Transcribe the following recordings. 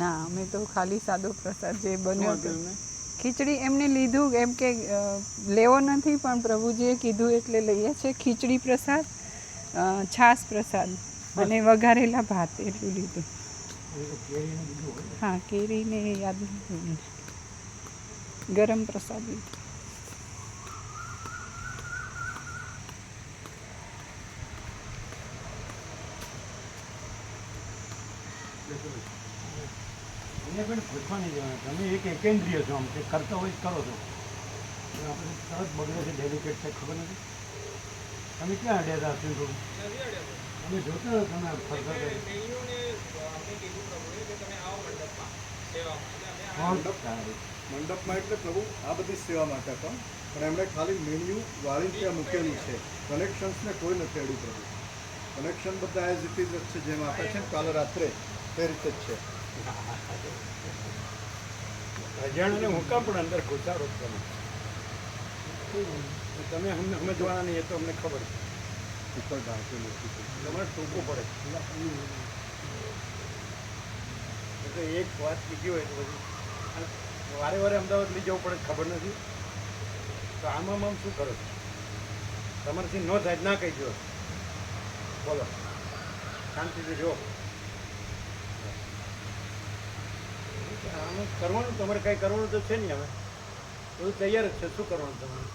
ના, અમે તો ખાલી સાદો પ્રસાદ જે બન્યો હતો ખીચડી એમને લીધું, એમ કે લેવો નથી પણ પ્રભુજીએ કીધું એટલે લઈએ છે. ખીચડી પ્રસાદ, છાશ પ્રસાદ અને વઘારેલા ભાત એટલું લીધું. હા, કેરીને યાદ નથી. ગરમ પ્રસાદ લીધો. પણ પૂછવા નહીં જવાના, તમે એક એકેન્દ્રિય છો, આમ કે કરતા હોય કરો છો, આપણે તરત બગડે છે, ડેલિકેટ છે, ખબર નથી. તમે ક્યાં અડ્યા હતા? થોડું અમે જોતા તમે ફરતા મંડપમાં એટલે પ્રભુ આ બધી સેવા માટે પણ એમણે ખાલી મેન્યુ વાળી ત્યાં મૂકેલું છે. કનેક્શન્સને કોઈ નથી અડ્યું પ્રભુ. કનેક્શન બધા એઝ ઇટ ઇઝ જ છે, જેમ આપે છે ને કાલે રાત્રે તે રીતે જ છે. અજાણને હુકમ પણ અંદર ઘૂસાડો તમે અમને સમજવાના નહીં, એ તો અમને ખબર છે. ઉપર ઢાંકેલું તમારે ટૂંકું પડે એટલે એક વાત કીધી હોય તો પછી વારે વારે અમદાવાદ લઈ જવું પડે, ખબર નથી. તો આમ શું કરો છો? તમારાથી ન થાય ના કહી દો, બોલો શાંતિથી જો. આમ કરવાનું તમારે કાંઈ કરવાનું તો છે નહીં. હવે બધું તૈયાર જ છે, શું કરવાનું તમારે?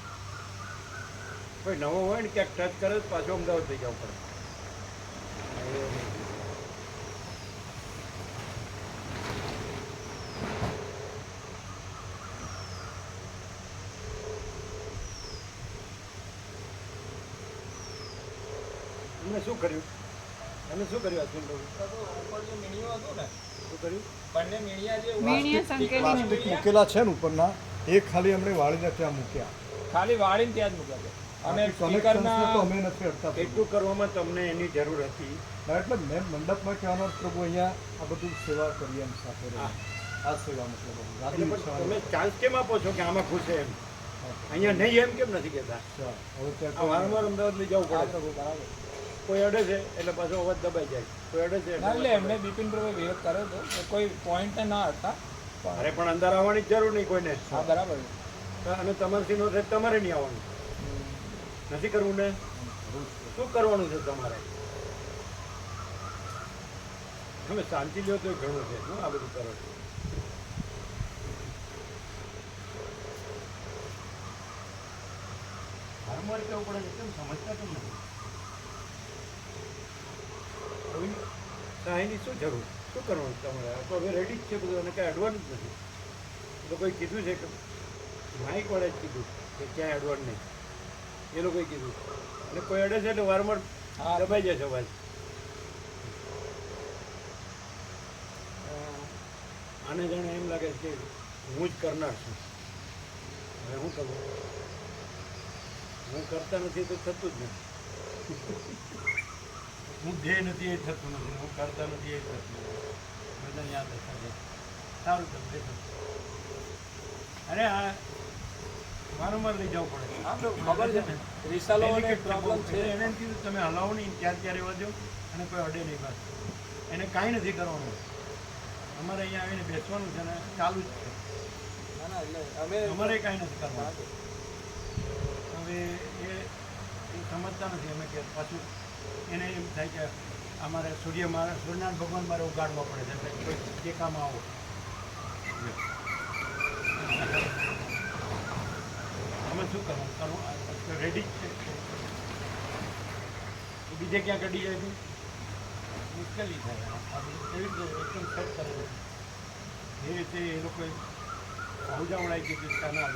કોઈ નવો હોય ને ક્યાંક ટચ કરે તો પાછું અમદાવાદ લઈ જવું પડે. તમે શું કર્યું? તમે શું કર્યું અશ્વિન બાબુ? ઉપર જે મીણિયું હતું ને, શું કર્યું? બંને મીણિયા જે પ્લાસ્ટિક મૂકેલા છે ને ઉપરના, એ ખાલી અમને વાળીને ત્યાં મૂક્યા. ખાલી વાળીને ત્યાં જ મૂક્યા છે. અને કનેક્શન્સને તો અમે નથી અડતા. એટલું કરવામાં તમને એની જરૂર હતી. એટલે મેં મંડપમાં કહેવાનો પ્રભુ અહીંયા આ બધું સેવા કરીએ એમ સાથે આ સેવા મતલબ તમે ચાન્સ કેમ આપો છો કે આમાં ખુશ છે એમ? અહીંયા નહીં એમ કેમ નથી કહેતા? હવે ત્યાં વારંવાર અમદાવાદ લઈ જવું પડે. બરાબર. કોઈ અડે છે એટલે પાછો અવાજ દબાઈ જાય. કોઈ અડે છે એટલે એમને બિપિનભાઈ વિરોધ કર્યો હતો કે કોઈ પોઈન્ટ ના હતા. અરે પણ અંદર આવવાની જરૂર નહીં કોઈને. હા, બરાબર. અને તમારથી નો થાય તમારે નહીં આવવાનું. નથી કરવું ને? શું કરવાનું છે તમારે? તમે શાંતિ લ્યો તો ઘણું છે. શું આ બધું કરો છો? વારંવાર કેવું પડે છે, કેમ સમજતા કેમ નથી? એની શું જરૂર? શું કરવાનું તમારે? તો હવે રેડી જ છે બધું, અને કાંઈ અડવાનું જ નથી. તો કોઈ કીધું છે કે માઇક વાળે જ કીધું કે ક્યાંય અડવાનું નહીં, એ લોકોએ કીધું. અને કોઈ અડે છે એટલે વારંવાર દબાઈ જાય છે અવાજ. આને જાણે એમ લાગે છે કે હું જ કરનાર છું. હવે હું કરું? હું કરતા નથી તો થતું જ નથી. હું ધ્યેય નથી એ થતું નથી, હું કરતા નથી એ થતું નથી. બધાને યાદ હશે. સારું તમે દેખો. અરે આ વારંવાર લઈ જવું પડે. ખબર છે ને, રિસાલોને પ્રોબ્લેમ છે. એને કીધું તમે હલાવો નહીં, ત્યારે વધ્યો અને કોઈ અડે નહીં. બસ એને કાંઈ નથી કરવાનું. અમારે અહીંયા આવીને બેસવાનું છે ને ચાલુ જ છે. અમારે કાંઈ નથી કરવાનું. હવે એ સમજતા નથી. અમે કે પાછું એને એમ થાય કે અમારે સૂર્યનારાયણ ભગવાન મારે ઉગાડવા પડે છે, એટલે કોઈ જે કામ આવો. અમે શું કરવું? રેડી જ છે. બીજે ક્યાં કઢી જાય છે? મુશ્કેલી થાય. એવી રીતે એકદમ સેટ કરેલું એ રીતે એ લોકોએ ઉજાવડાઈ દીધી કે ના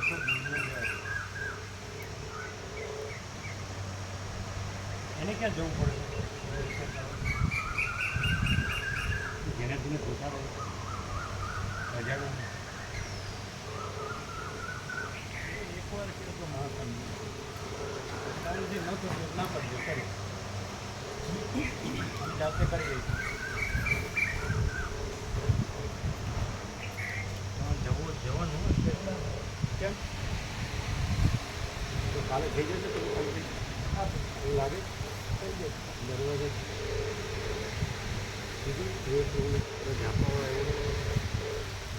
એને ક્યાં જવું પડે? જેને તેને ઘૂસાડો હજારો એકવાર કે તો મહાસંગ તારી જે ન થતો ના કરજો, કરો. જાતે કરી દઈશું. જવાનું કેમ તો કાલે થઈ જશે તો એવું લાગે થઈ જશે. દરવાજે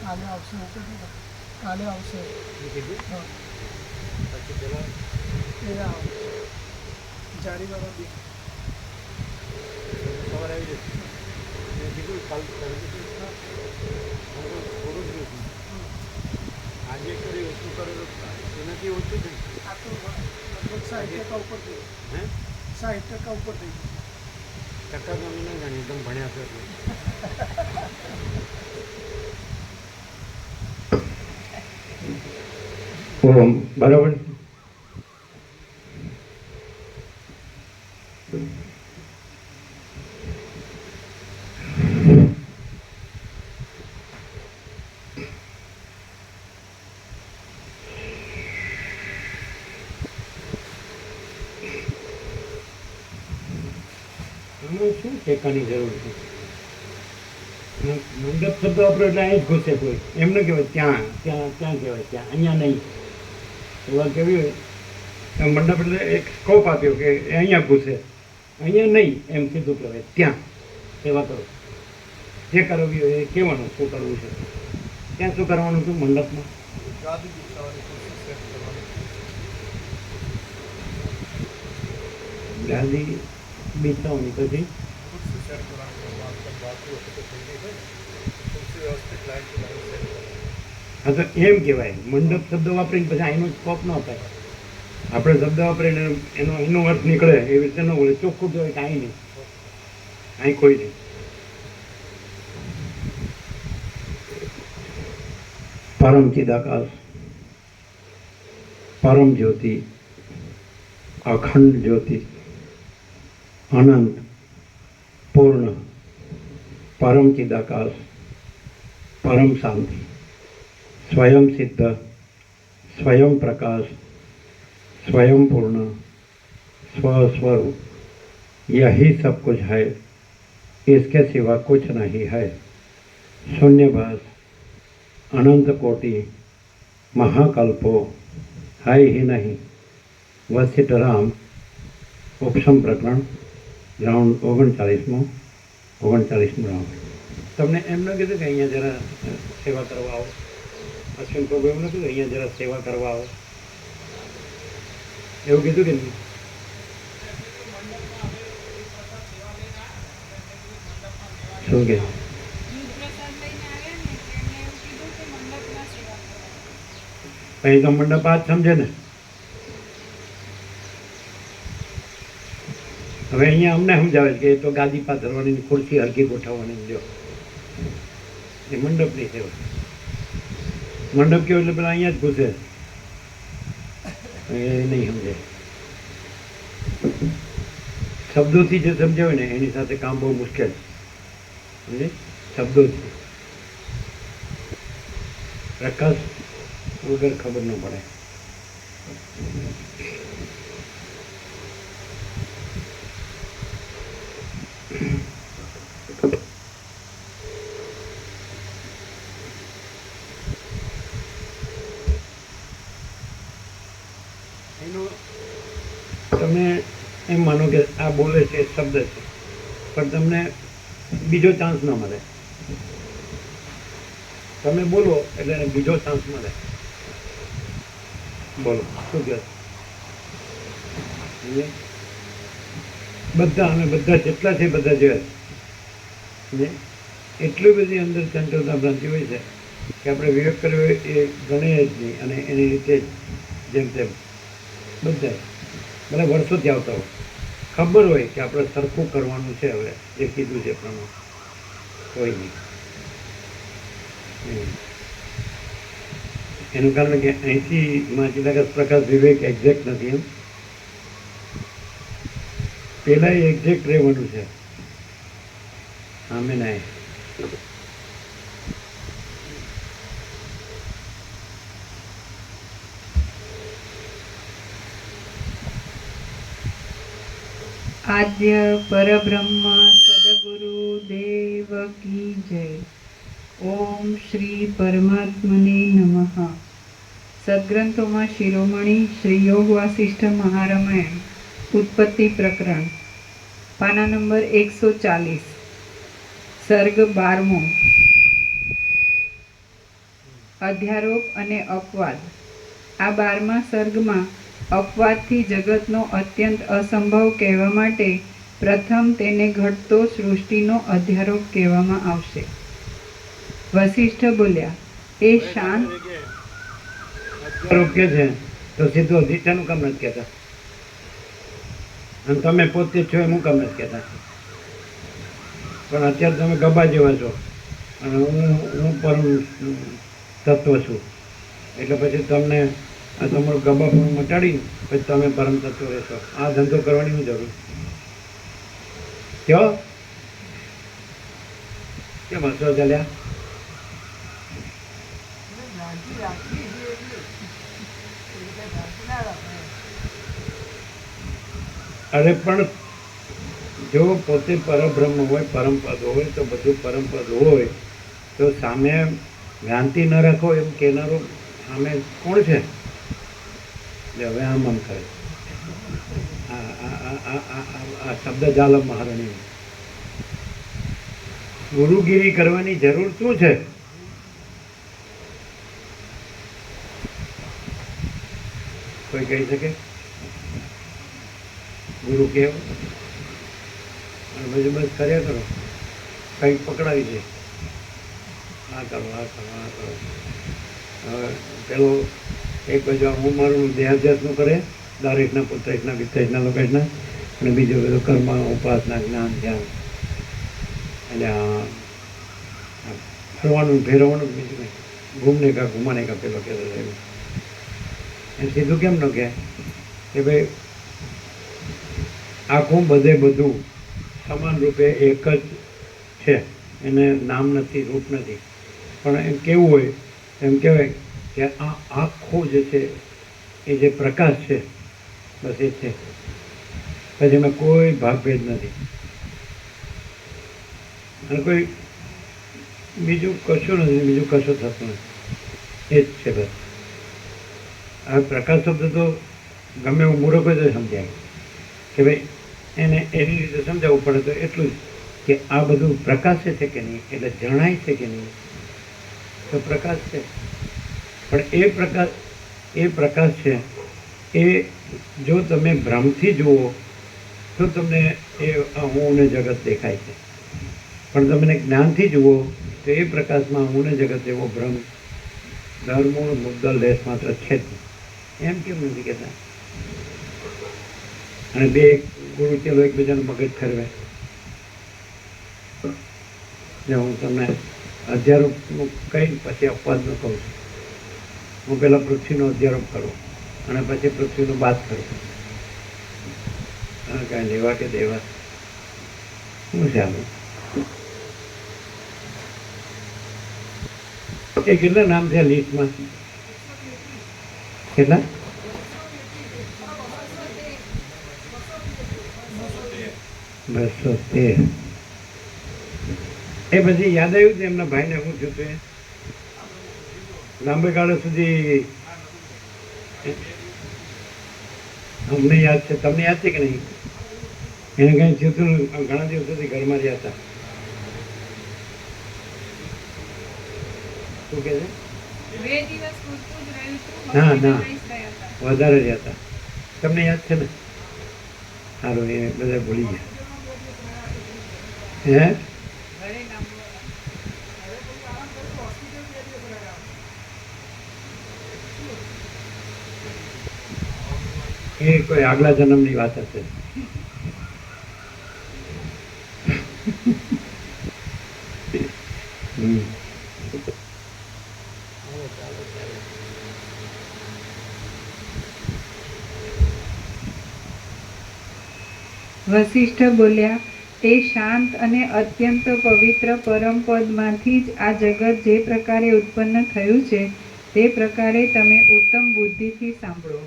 કાલે આવશે એવું કીધું ને. કાલે આવશે હા એ જારીવાળા બી સવારે આવી જશે મેં કીધું કાલ થોડું જ નથી આજે કરી ઓછું કરેલું એનાથી ઓછું થઈ આ તો લગભગ 60% ઉપર થઈ હે 60% ઉપર થઈ ગયું. ટકા તો અમે ના જાણીએ એકદમ ભણ્યા છો એટલે ઓમ બરાબર. આમાં શું ટેકાની જરૂર છે? મંડપ શબ્દ વાપરો એટલે અહીં જ ઘૂસે કોઈ એમ ન કહેવાય ત્યાં ત્યાં ત્યાં કહેવાય ત્યાં અહીંયા નહીં એવા કેવી હોય તો મંડપ એટલે એક સ્કોપ આપ્યો કે એ અહીંયા ઘૂસે અહીંયા નહીં એમ સીધું કહેવાય ત્યાં સેવા કરો જે કરવી હોય એ કહેવાનું શું કરવું છે ત્યાં શું કરવાનું હતું મંડપમાં ગાદી બિછાવવાની, ખુરશી સેટ કરવાની. ગાદી બીતાવની પછી ખુરશી સેટ કરવાની. બાથરૂમ વખતે થઈ ગઈ હોય ને ખુરશી વ્યવસ્થિત લાઈન સેટ કરવાની. હા તો એમ કહેવાય મંડપ શબ્દ વાપરીને પછી એનો સ્કોપ ન અપાય આપણે શબ્દ વાપરીને એનો અર્થ નીકળે એવી રીતે ન બોલે ચોખ્ખું કહેવાય કે અહીં નહીં અહીં કોઈ નહીં परम चिदाकाश परम ज्योति अखंड ज्योति अनंत पूर्ण परम चिदाकाश परम शांति स्वयं सिद्ध स्वयं प्रकाश स्वयं पूर्ण स्वस्वरूप यही सब कुछ है इसके सिवा कुछ नहीं है शून्यभास अनंत कोटि महाकल्पो है ही नहीं वसिष्ठ राम उपशम प्रकरण राउंड 39 રાઉન્ડ તમને એમ ન કીધું કે અહીંયા જરા સેવા કરવા આવો અશ્વિન પ્રભુ એમ ન કીધું અહીંયા જરા સેવા કરવા આવો એવું કીધું કે નહીં શું કે અહીં તો મંડપ આ જ સમજે ને હવે અહીંયા અમને સમજાવે છે કે એ તો ગાદી પાથરવાની ખુરશી હરકી ગોઠવવાની જો એ મંડપની સેવા મંડપ કેવું એટલે પેલા અહીંયા જ ઘૂસે એ નહીં સમજે શબ્દોથી જે સમજાવે ને એની સાથે કામ બહુ મુશ્કેલ સમજે શબ્દોથી પ્રકાશ વગર ખબર ન પડે એનો તમે એમ માનો કે આ બોલે છે શબ્દ છે પણ તમને બીજો ચાન્સ ન મળે તમે બોલો એટલે એને બીજો ચાન્સ મળે બોલો શું કહે બધા અમે બધા જેટલા છે બધા જોયા ને એટલી બધી અંદર ચંચળતા ભ્રાંતિ હોય છે કે આપણે વિવેક કર્યો હોય એ ગણે જ નહીં અને એની રીતે જ જેમ તેમ બધા ભલે વર્ષોથી આવતા હોય ખબર હોય કે આપણે સરખું કરવાનું છે હવે જે કીધું છે પ્રમાણે કોઈ નહીં એનું કારણ કે અહીંથી ચિદાકાશ પ્રકાશ વિવેક એક્ઝેક્ટ નથી એમ પહેલાં એક્ઝેક્ટ રહેવાનું છે આમે ના આદ્ય પરબ્રહ્મ સદગુરુ દેવ કી જય. ઓમ શ્રી પરમાત્મને નમઃ. સદગ્રંથોમાં શિરોમણી શ્રી યોગ વાસિષ્ઠ મહારામાયણ ઉત્પત્તિ પ્રકરણ પાના નંબર 140. સર્ગ 12મો. અધ્યારોપ અને અપવાદ. આ 12મા સર્ગમાં અપવાદથી જગતનો અત્યંત અસંભવ કહેવા માટે પ્રથમ તેને ઘટતો સૃષ્ટિનો અધ્યારોપ કહેવામાં આવશે. વશિષ્ઠ બોલ્યા, એ શાંત. અધ્યારોપ કે છે તો સીધું અધિષ્ઠાનું કામ નથી કહેતા, અને તમે પોતે છો એનું કામ નથી કહેતા. પણ અત્યારે તમે ગબા જેવા છો અને હું પરમ તત્વ છું, એટલે પછી તમને આ તમારું ગબા પણ મટાડી પછી તમે પરમ તત્વ રહેશો. આ ધંધો કરવાની હું જરૂર કયો કેમ હસો ચાલ્યા? અરે પણ જો પોતે પરબ્રહ્મ હોય, પરમપદ હોય, તો બધું પરમપદ હોય તો સામે ભ્રાંતિ ન રાખો એમ કહેનારો સામે કોણ છે? હવે આમ કરે આ શબ્દ જાલમ મહારાણી. ગુરુગીરી કરવાની જરૂર શું છે? કોઈ કહી શકે? ગુરુ કેવો અને પછી બસ કર્યા કરો, કંઈક પકડાવી દે, આ કરો, આ કરો, આ કરો. હવે પેલો એક બાજુ હું મારું દેહાધ્યાસનું કરે, દારેકના પુત્રેકના વિત્તેકના લોકેશના, અને બીજું બધું કર્મ, ઉપાસના, જ્ઞાન, ધ્યાન. એટલે ફરવાનું ફેરવવાનું બીજું કંઈ ઘૂમને કા ઘુમાને કા પેલો કહેતો એવું. એ સીધું કેમ ન કહે કે ભાઈ આખું બધે બધું સમાન રૂપે એક જ છે, એને નામ નથી, રૂપ નથી. પણ એમ કેવું હોય એમ કહેવાય કે આ આખું જે છે એ જે પ્રકાશ છે બસ એ છે, પછી એમાં કોઈ ભાગભેદ નથી અને કોઈ બીજું કશું નથી, બીજું કશું થતું નથી, એ જ છે બસ. આ પ્રકાશ શબ્દ તો ગમે એવું મૂર્ખ હોય તો સમજાય કે ભાઈ એને એની રીતે સમજાવવું પડે તો એટલું જ કે આ બધું પ્રકાશે છે કે નહીં, એટલે જણાય છે કે નહીં, તો પ્રકાશ છે. પણ એ પ્રકાશ છે એ જો તમે ભ્રમથી જુઓ તો તમને એ હું ને જગત દેખાય છે, પણ તમે જ્ઞાનથી જુઓ તો એ પ્રકાશમાં હું ને જગત એવો ભ્રમ ધર્મૂળ મુદ્દલ લેશ માત્ર છે જ નહીં. એમ કેમ નથી કહેતા? અને બે ગુરુ ચલો એકબીજાનું મગજ ફેરવે. જો હું તમને અધ્યારોપનું કહી પછી અપવાદનું કહું છું. હું પહેલાં પૃથ્વીનો અધ્યારોપ કરું અને પછી પૃથ્વીનું બાદ કરું. હા, કાંઈ લેવા કે દેવા શું છે આનું? એ કેટલા નામ છે લિસ્ટમાં? કેટલા? 213. એ પછી યાદ આવ્યું છે એમના ભાઈને શું થયું હતું? લાંબા ગાળા સુધી અમને યાદ છે, તમને યાદ છે કે નહીં? એને કંઈ થયું હતું, ઘણા દિવસ સુધી ઘરમાં રહ્યા હતા. શું કહે છે? ના ના, વધારે રહ્યા હતા. તમને યાદ છે ને? સારું, એ બધા ભૂલી ગયા. હે એ કોઈ આગલા જન્મની વાત હશે. વશિષ્ઠ બોલ્યા, એ શાંત અને અત્યંત પવિત્ર પરમપદમાંથી જ આ જગત જે પ્રકારે ઉત્પન્ન થયું છે તે પ્રકારે તમે ઉત્તમ બુદ્ધિથી સાંભળો.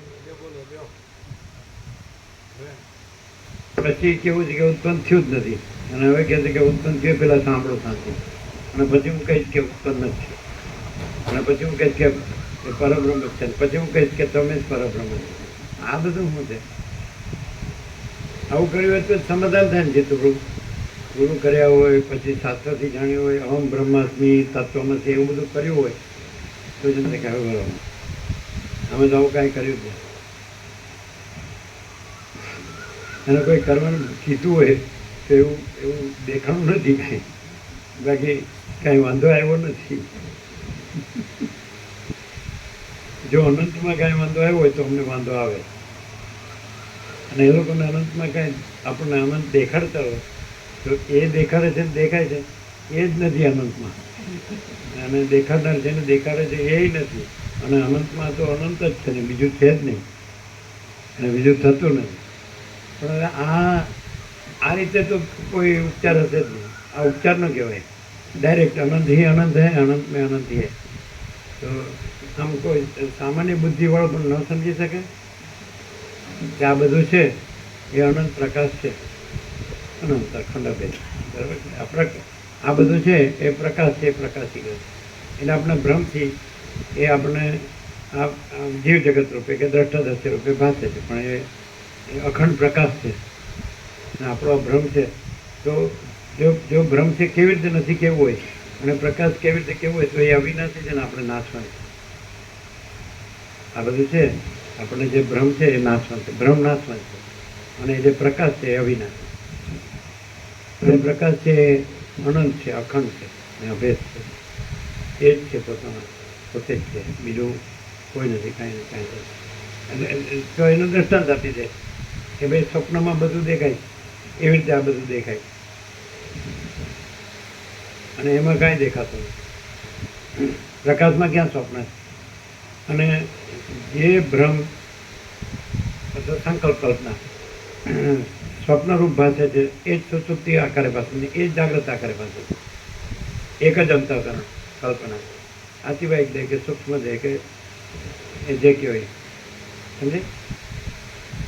પછી કેવું છે કે ઉત્પન્ન થયું જ નથી, અને હવે કહે છે કે ઉત્પન્ન થયું પેલા સાંભળો શાંતિ, અને પછી હું કહીશ કે ઉત્પન્ન જ છે, અને પછી હું કહીશ કે પરબ્રહ્મ જ છે, પછી હું કહીશ કે તમે જ પરબ્રહ્મ છો. આ બધું શું છે? આવું કર્યું હોય તો સમાધાન થાય ને જીતુભાઈ. ગુરુ કર્યા હોય, પછી શાસ્ત્રથી જાણ્યું હોય, અહમ બ્રહ્માસ્મિ તત્વમસી એવું બધું કર્યું હોય તો જ એમને કહેવું બરાબર. અમે તો આવું કાંઈ કર્યું જ નહીં. એને કોઈ કરવાનું કીધું હોય તો એવું એવું દેખાણું નથી કાંઈ. બાકી કાંઈ વાંધો આવ્યો નથી. જો અનંતમાં કાંઈ વાંધો આવ્યો હોય તો અમને વાંધો આવે, અને એ લોકોને અનંતમાં કાંઈ આપણને અનંત દેખાડતા હોય તો એ દેખાડે છે ને દેખાય છે એ જ નથી અનંતમાં, અને દેખાડનાર છે ને દેખાડે છે એ નથી. અને અનંતમાં તો અનંત જ છે ને બીજું છે જ નહીં, અને બીજું થતું નથી. પણ હવે આ રીતે તો કોઈ ઉપચાર હશે જ નહીં. આ ઉપચાર ન કહેવાય. ડાયરેક્ટ અનંત ही अनंत है, अनंत में अनंत ही है. તો આમ કોઈ સામાન્ય બુદ્ધિવાળો પણ ન સમજી શકે કે આ બધું છે એ અનંત પ્રકાશ છે, અનંત અખંડ બરાબર. આ બધું છે એ પ્રકાશ છે, એ પ્રકાશી છે. એટલે આપણે ભ્રમથી એ આપણે આ જીવ જગત રૂપે કે દ્રષ્ટાદર્શી રૂપે ભાસે છે, પણ એ અખંડ પ્રકાશ છે અને આપણો ભ્રમ છે. તો જો ભ્રમ છે કેવી રીતે નથી કેવું હોય અને પ્રકાશ કેવી રીતે કેવું હોય તો એ અવિનાશી છે ને આપણે નાશવાન છે. આ બધું છે આપણે જે ભ્રમ છે એ નાશવાન છે, ભ્રમ નાશવાન છે, અને જે પ્રકાશ છે એ અવિનાશી. અને પ્રકાશ છે એ અનંત છે, અખંડ છે અને અભેદ છે. એ જ છે પોતાના, પોતે જ છે, બીજું કોઈ નથી, કાંઈ ને કાંઈ. એટલે તો એનું દ્રષ્ટાંત આપી દે કે ભાઈ સ્વપ્નમાં બધું દેખાય એવી રીતે આ બધું દેખાય, અને એમાં કાંઈ દેખાતું નથી. પ્રકાશમાં ક્યાં સ્વપ્ન છે? અને જે ભ્રમ અથવા સંકલ્પ કલ્પના સ્વપ્નરૂપ ભાષે છે એ જ સુસુપ્તિ આકારે ભાષે છે, એ જ જાગ્રત આકારે ભાષે છે. એક જ અંતઃકરણ કલ્પના, આતિવાહિક દે કે સૂક્ષ્મ દે કે એ જે કહેવાય, સમજે?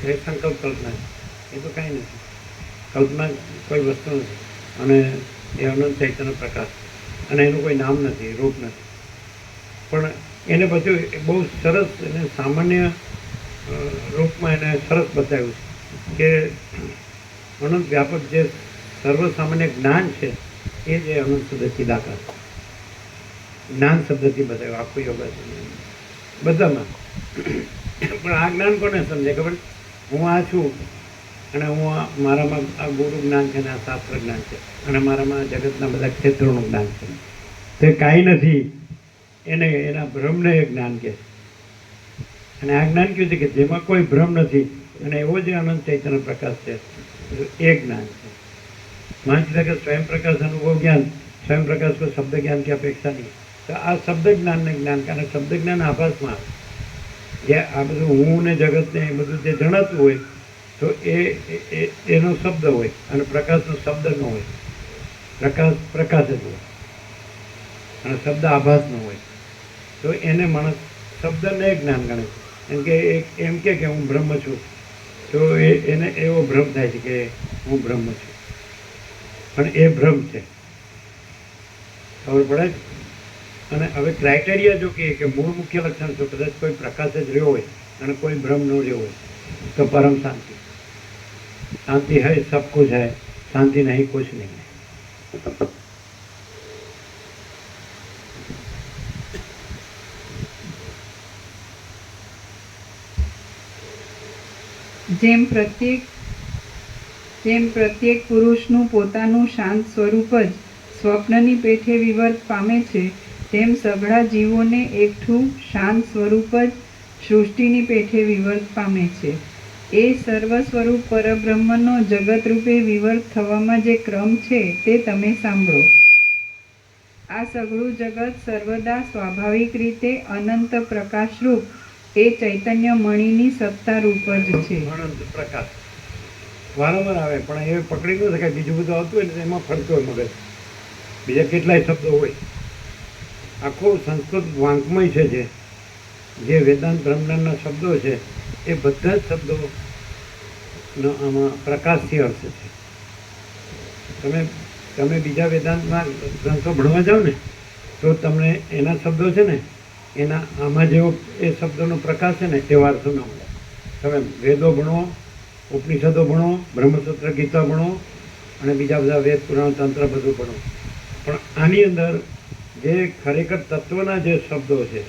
એ સંકલ્પ કલ્પના એ તો કાંઈ નથી. કલ્પના કોઈ વસ્તુ નથી, અને એ અનંત ચૈતન્ય પ્રકાશ, અને એનું કોઈ નામ નથી, રૂપ નથી. પણ એને પછી બહુ સરસ અને સામાન્ય રૂપમાં એને સરસ બતાવ્યું છે કે અનંત વ્યાપક જે સર્વસામાન્ય જ્ઞાન છે એ જે અનંત શબ્દથી દાખલા જ્ઞાન શબ્દથી બતાવ્યું આખું યોગાસન બધામાં. પણ આ જ્ઞાન કોને સમજે ખબર? હું આ છું અને હું મારામાં આ ગુરુ જ્ઞાન છે ને આ શાસ્ત્ર જ્ઞાન છે, અને મારામાં જગતના બધા ક્ષેત્રોનું જ્ઞાન છે. તે કાંઈ નથી, એને એના ભ્રમને એ જ્ઞાન કહે છે. અને આ જ્ઞાન કહ્યું છે કે જેમાં કોઈ ભ્રમ નથી, અને એવો જે અનંત ચૈતન્ય પ્રકાશ છે એ જ્ઞાન છે. માનસિક કે સ્વયં પ્રકાશ અનુભવ જ્ઞાન, સ્વયં પ્રકાશ કોઈ શબ્દ જ્ઞાન की અપેક્ષા નહીં. તો આ શબ્દ જ્ઞાનને જ્ઞાન, કારણ શબ્દ જ્ઞાન આભાસમાં જે આ બધું હું ને જગતને એ બધું જે જણાતું હોય તો એનો શબ્દ હોય, અને પ્રકાશનો શબ્દ ન હોય. પ્રકાશ પ્રકાશ જ હોય અને શબ્દ આભાસ ન હોય. તો એને માણસ શબ્દને જ્ઞાન ગણે છે. એમ કે એમ કે હું બ્રહ્મ છું, તો એને એવો ભ્રમ થાય છે કે હું બ્રહ્મ છું, પણ એ ભ્રમ છે. ખબર પડે? અને હવે ક્રાઇટેરિયા જો કહે કે મૂળ મુખ્ય લક્ષણ જો કદાચ કોઈ પ્રકાશ જ રહ્યો હોય અને કોઈ ભ્રમ ન રહ્યો હોય તો પરમ શાંતિ. शांति है सब कुछ है, शांति नहीं कुछ नहीं है. જેમ પ્રત્યેક પુરુષનું પોતાનું શાંત સ્વરૂપ જ સ્વપ્નની પેઠે વિવર્ત પામે છે, તેમ સઘળા જીવોને એકઠું શાંત સ્વરૂપ જ સૃષ્ટિની પેઠે વિવર્ત પામે છે. એ સર્વ સ્વરૂપ પરબ્રહ્મનો જગત રૂપે વિવર્ત થવામાં જે ક્રમ છે તે તમે સાંભળો. આ સઘળું જગત સર્વદા સ્વાભાવિક રીતે અનંત પ્રકાશરૂપ એ ચૈતન્ય મણિની સત્તા રૂપ જ છે. અનંત પ્રકાશ વારંવાર આવે, પણ એ પકડી ન શકાય. બીજું બધું આવતું હોય ને એમાં ફરતો હોય મગજ, બીજા કેટલાય શબ્દો હોય. આખો સંસ્કૃત વાંકમય છે જે વેદાંત બ્રહ્મજ્ઞાનના શબ્દો છે એ બધા જ શબ્દો આમાં પ્રકાશથી અર્થ છે. તમે બીજા વેદાંતના ગ્રંથો ભણવા જાઓ ને તો તમને એના શબ્દો છે ને એના આમાં જેવો એ શબ્દોનો પ્રકાશ છે ને એવો અર્થ ન મળે. તમે વેદો ભણો, ઉપનિષદો ભણો, બ્રહ્મસૂત્ર ગીતા ભણો, અને બીજા બધા વેદ પુરાણ તંત્ર બધું ભણો, પણ આની અંદર જે ખરેખર તત્વના જે શબ્દો છે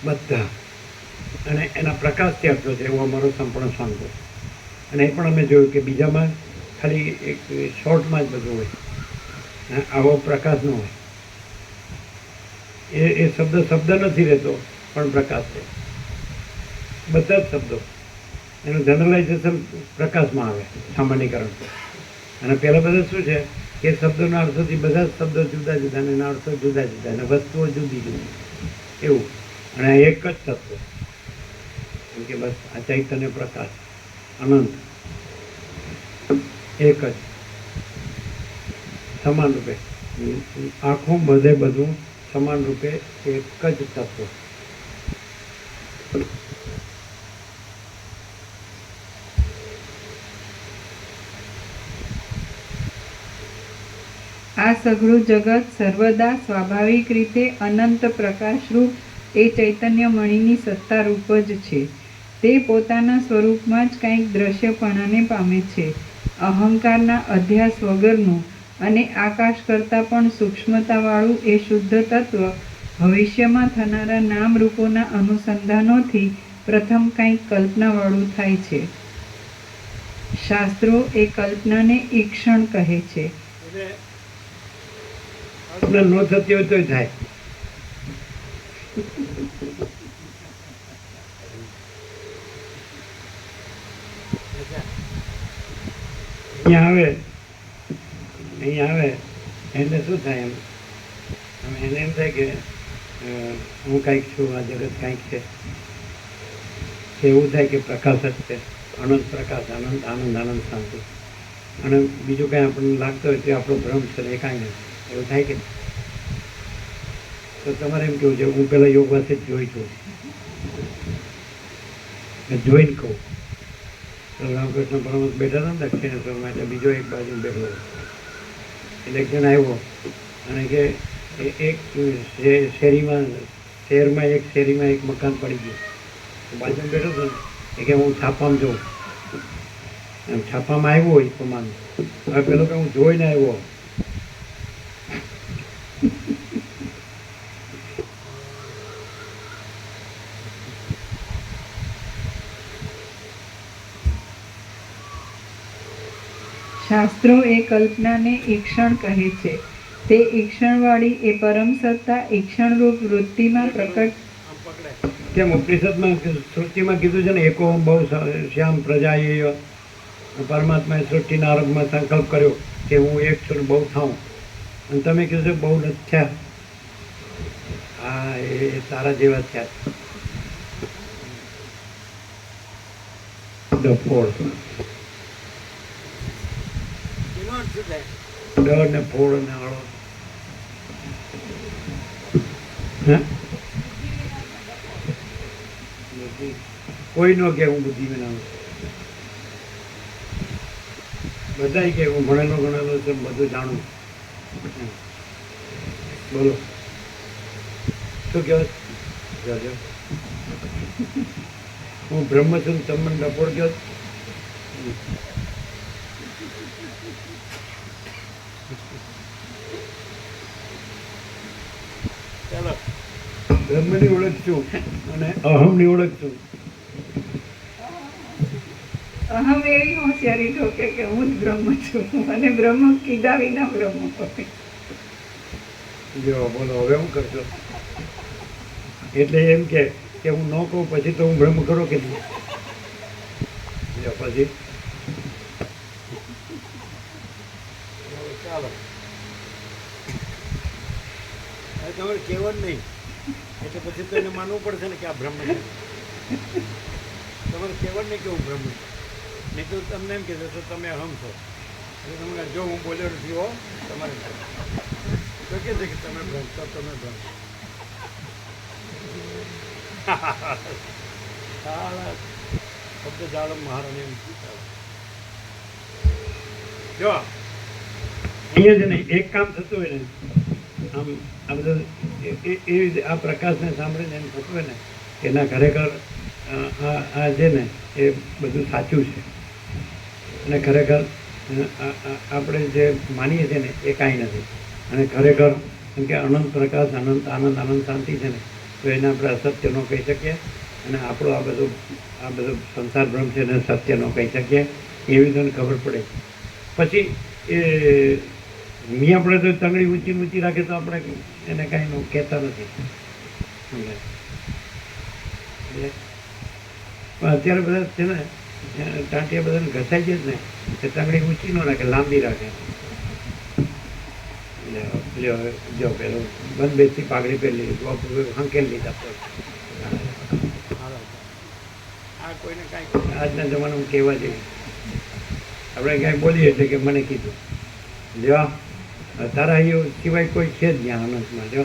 બધા અને એના પ્રકાશથી અર્થો છે એવો અમારો સંપૂર્ણ સ્વાનુભવ. અને એ પણ અમે જોયું કે બીજામાં ખાલી એક શોર્ટમાં જ બધું હોય, આવો પ્રકાશ ન હોય. એ શબ્દ નથી રહેતો પણ પ્રકાશ છે. બધા જ શબ્દો એનું જનરલાઇઝેશન પ્રકાશમાં આવે, સામાન્યકરણ. અને પહેલાં બધા શું છે કે શબ્દોના અર્થોથી બધા જ શબ્દો જુદા જુદા અને એના અર્થો જુદા જુદા અને વસ્તુઓ જુદી જુદી એવું. અને આ એક જ તત્વ કેમ કે બસ આ ચૈતન્ય પ્રકાશ અનંત એક જ સમાન રૂપે આખું બધે બધું સમાન રૂપે એક જ તત્વ. આ સઘળું જગત સર્વદા સ્વાભાવિક રીતે અનંત પ્રકાશરૂપ એ ચૈતન્ય મણીની સત્તારૂપ જ છે. તે પોતાના સ્વરૂપમાં જ કંઈક દ્રશ્યપણાને પામે છે. અહંકારના અધ્યાસ વગરનું અને આકાશ કરતાં પણ સૂક્ષ્મતાવાળું એ શુદ્ધ તત્વ ભવિષ્યમાં થનારા નામરૂપોના અનુસંધાનોથી પ્રથમ કંઈક કલ્પનાવાળું થાય છે. શાસ્ત્રો એ કલ્પનાને ઈક્ષણ કહે છે. એટલે ન થતી હોય તોય થાય. અહીંયા આવે એને શું થાય એમ એને એમ થાય કે હું કાંઈક છું, આ જગત કાંઈક છે. એવું થાય કે પ્રકાશ જ છે, અનંત પ્રકાશ, આનંદ આનંદ આનંદ શાંતિ. અને બીજું કાંઈ આપણને લાગતું હોય તે આપણો ભ્રમ છે એ કાંઈ નથી. એવું થાય કે તો તમારે એમ કેવું છે, હું પહેલાં યોગ પાસે જ જોઈ છું, જોઈને કહું. રામકૃષ્ણ પરમહંસ બેઠા હતા ને દક્ષિણેશ્વરમાં, એટલે બીજો એક બાજુ બેઠો હતો. એટલે એક જણ આવ્યો અને કે એક શહેરમાં એક શેરીમાં એક મકાન પડી ગયું. બાજુમાં બેઠો હતો ને કે હું છાપામાં જોઉં, એમ છાપામાં આવ્યું હોય પ્રમાણ. હવે પેલો કે હું જોઈને આવ્યો. શાસ્ત્રો એ કલ્પનાને ઈક્ષણ કહે છે. તે ઈક્ષણવાળી એ પરમ સત્તા ઈક્ષણરૂપ વૃત્તિમાં પ્રકટ. કેમ ઉપનિષદમાં સૃષ્ટિમાં કીધું છે ને, એકો બહુ શ્યામ પ્રજા. પરમાત્માએ સૃષ્ટિના આરંભમાં સંકલ્પ કર્યો કે હું એક છું બહુ થાઉં, અને તમે કીધું બહુ નથી થયા. હા, એ તારા જેવા થયા. ડફોડ ડર ને ફોડ ને આળો. કોઈ નો કે હું બુદ્ધિ બનાવું, બધા કે હું ભણેલો ગણેલો છે, બધું જાણું. બોલો શું કહેવાય? હું બ્રહ્મ છું, તમને ડફોડ કહો. બ્રહ્મની ઓળખ છું અને અહમની ઓળખ છું. અહમ એવી હોશિયારી ઠોકે કે હું જ બ્રહ્મ છું અને બ્રહ્મ કીધા વિના બ્રહ્મ હોય. જો બોલો હવે હું કરશો? એટલે એમ કે હું ન કહું પછી તો હું બ્રહ્મ કરો કે નહીં? પછી ચાલો તમારે કહેવાનું નહીં, એટલે પછી તો એને માનવું પડશે ને કે આ બ્રહ્મ છે. તમારે કહેવાનું નહીં કે હું બ્રહ્મ છું, નહીં તો તમને એમ કહેશો તો તમે અહમ છો. એટલે તમને જો હું બોલ્યો નથી હો, તમારે તો કહે છે કે તમે બ્રહ્મ છો, તમે બ્રહ્મ. શબ્દ જાળો મહારાણી એમ જો અહીંયા છે ને એક કામ થતું હોય ને, આમ આ બધું એ આ પ્રકાશને સાંભળીને એમ થતું હોય ને કે ના ખરેખર આ છે ને એ બધું સાચું છે અને ખરેખર આપણે જે માનીએ છીએ ને એ કાંઈ નથી. અને ખરેખર કેમ કે અનંત પ્રકાશ, અનંત આનંદ, અનંત શાંતિ છે ને, તો એને આપણે અસત્ય ન કહી શકીએ. અને આપણો આ બધો સંસાર ભ્રમ છે એને સત્ય ન કહી શકીએ. એવી તને ખબર પડે. પછી એ આપણે તો તંગડી ઊંચી રાખે તો આપણે એને કાંઈ કહેતા નથી. પણ અત્યારે બધા છે ને ટાંટિયા બધાને ઘસાઈ જાય ને એ તંગડી ઊંચી ન રાખે, લાંબી રાખે. જો પેલો બંધ બેસી પાઘડી પહેરી હંકેલ લીધા. આ કોઈને કાંઈ આજના જમાનામાં કહેવા જેવી આપણે કાંઈ બોલીએ એટલે કે મને કીધું લેવા તારા અહીંયા સિવાય કોઈ છે જ ત્યાં અનંતમાં. જો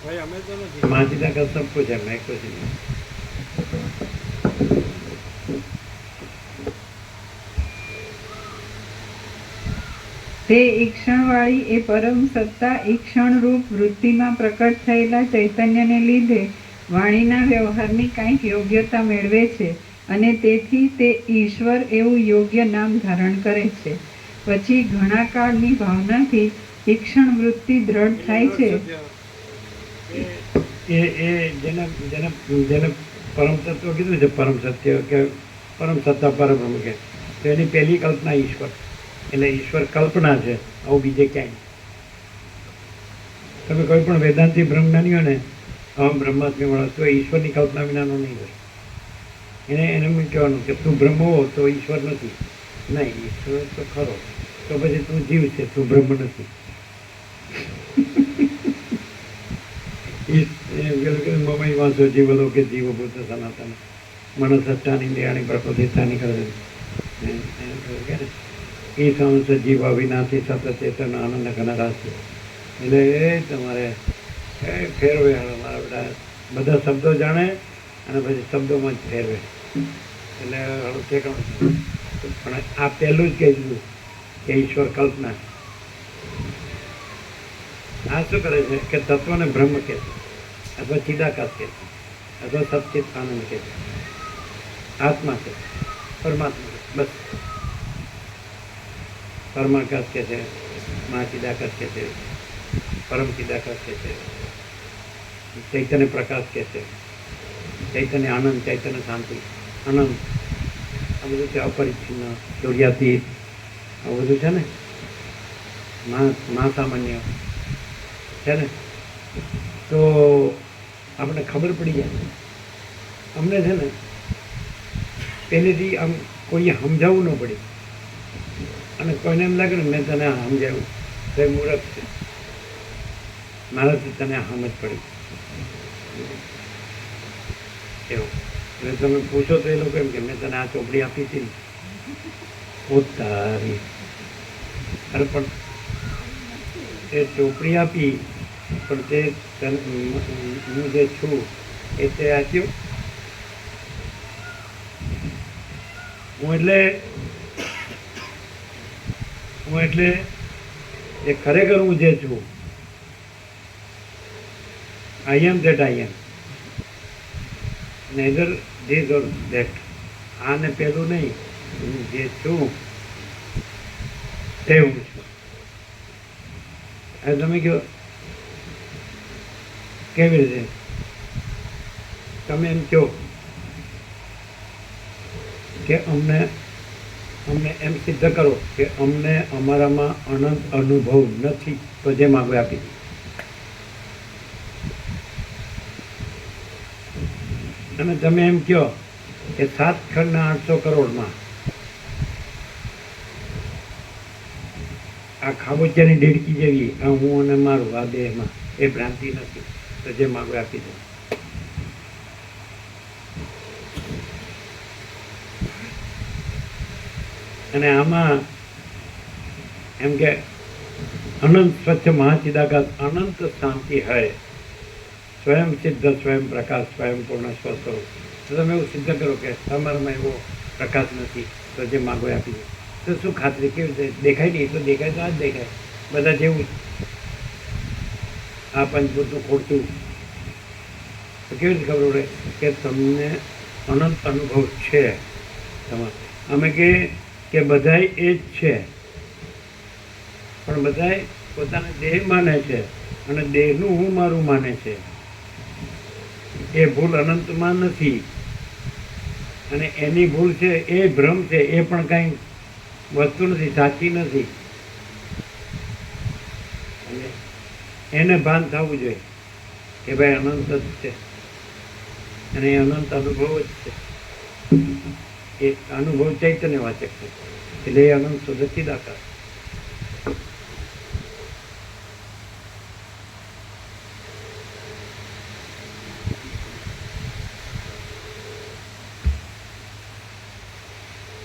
ભાઈ અમે તો નથી. માસીતા का सब कुछ है, मैं कुछ नहीं. તે ઈક્ષણવાળી એ પરમ સત્તા ઈક્ષણરૂપ વૃત્તિમાં પ્રકટ થયેલા ચૈતન્યને લીધે વાણીના વ્યવહારની કાંઈક યોગ્યતા મેળવે છે અને તેથી તે ઈશ્વર એવું યોગ્ય નામ ધારણ કરે છે. પછી ઘણા કાળની ભાવનાથી ઈક્ષણ વૃત્તિ દ્રઢ થાય છે. એ જેને પરમ તત્વ કીધું છે, પરમ સત્ય કે પરમ સત્તા પરબ્રહ્મ કે, તો એની પહેલી કલ્પના ઈશ્વર. એટલે ઈશ્વર કલ્પના છે, આવું બીજે ક્યાંય. તમે કોઈ પણ વેદાંતિ બ્રહ્મજ્ઞાની હોય ને, અહમ બ્રહ્માસ્મિ માણસ, તો ઈશ્વરની કલ્પના વિનાનો નહીં હોય. એને એમ કહેવાનું કે તું બ્રહ્મ હો તો ઈશ્વર નથી. નહીં, ઈશ્વર તો ખરો, તો પછી તું જીવ છે, તું બ્રહ્મ નથી. મમઈ વાંચો જીવલો કે જીવભૂત સનાતન મનસષ્ટાની ઇન્દ્રિયાણી પ્રકૃતિસ્થાની કરે એ સંસ જીવ અવિનાશી સત ચેતન આનંદ ઘનરાશિ. એટલે એ તમારે ફેરવે. મારા બધા શબ્દો જાણે અને પછી શબ્દોમાં જ ફેરવે. એટલે પણ આ પહેલું જ કહી દીધું કે ઈશ્વર કલ્પના. આ શું કરે છે કે તત્વને બ્રહ્મ કહે છે, અથવા ચિદાકાશ કહે છે, અથવા સચિત આનંદ કહે છે, આત્મા છે, પરમાત્મા છે. બસ પરમાકાશ કહે છે, મહાચિદાકાશ કહે છે, પરમ ચિદાકાશ કહે છે, ચૈતન્ય પ્રકાશ કહે છે, ચૈતન્ય આનંદ, ચૈતન્ય શાંતિ, આનંદ. આ બધું છે અપરિચ્છિન્ન, સૂર્યાતીત, આ બધું છે ને મહાસામાન્ય છે ને. તો આપણે ખબર પડી જાય. અમને છે ને પહેલેથી આમ કોઈએ સમજાવવું ન પડે. અને કોઈને એમ લાગે ને મેં તને સમજાવ્યું તો એ મૂર્ખ છે, મારાથી તને સમજ પડી એવું. એટલે તમે પૂછો તો એ લોકો એમ કે મેં તને આ ચોપડી આપી હતી ને, તારી. અરે પણ એ ચોપડી આપી પણ તે હું જે છું એ તે આપ્યું. હું એટલે એ ખરેખર હું જે છું, I am that I am, neither this or that. આ ને પેલું નહીં, હું જે છું તે હું છું. હવે તમે કહો કેવી રીતે? તમે એમ કહો કે અમને એમ સિદ્ધ કરો કે અમને અમારામાં અનંત અનુભવ નથી, તો જે માગો આપી દે. અને તમે એમ કહો કે 7/800 કરોડમાં આ ખાબોચિયાની દેડકી જેવી આ હું અને મારું આ દેહમાં એ ભ્રાંતિ નથી, તો જે માગો આપી દે. અને આમાં એમ કે અનંત સ્વચ્છ મહાચિદાકાશ અનંત શાંતિ હૈ, સ્વયં સિદ્ધ, સ્વયં પ્રકાશ, સ્વયં પૂર્ણ સ્વસ્વરૂપ. તો તમે એવું સિદ્ધ કરો કે તમારામાં એવો પ્રકાશ નથી, તો જે માગો આપી દે. તો શું ખાતરી? કેવી રીતે દેખાય? નહીં તો દેખાય તો આ જ દેખાય, બધા જેવું. આ પંચભૂતનું ખોટું તો કેવી રીતે ખબર પડે કે તમને અનંત અનુભવ છે તમારે. અમે કે બધાય એ જ છે, પણ બધાય પોતાને દેહ માને છે અને દેહનું હું મારું માને છે. એ ભૂલ અનંતમાં નથી, અને એની ભૂલ છે એ ભ્રમ છે, એ પણ કાંઈ વસ્તુ નથી, સાચી નથી. અને એને ભાન થવું જોઈએ કે ભાઈ અનંત જ છે, અને એ અનંત અનુભવ જ છે. એ અનુભવ ચૈતન્ય વાચક છે, એટલે એ અનંત સદચિદાકાર.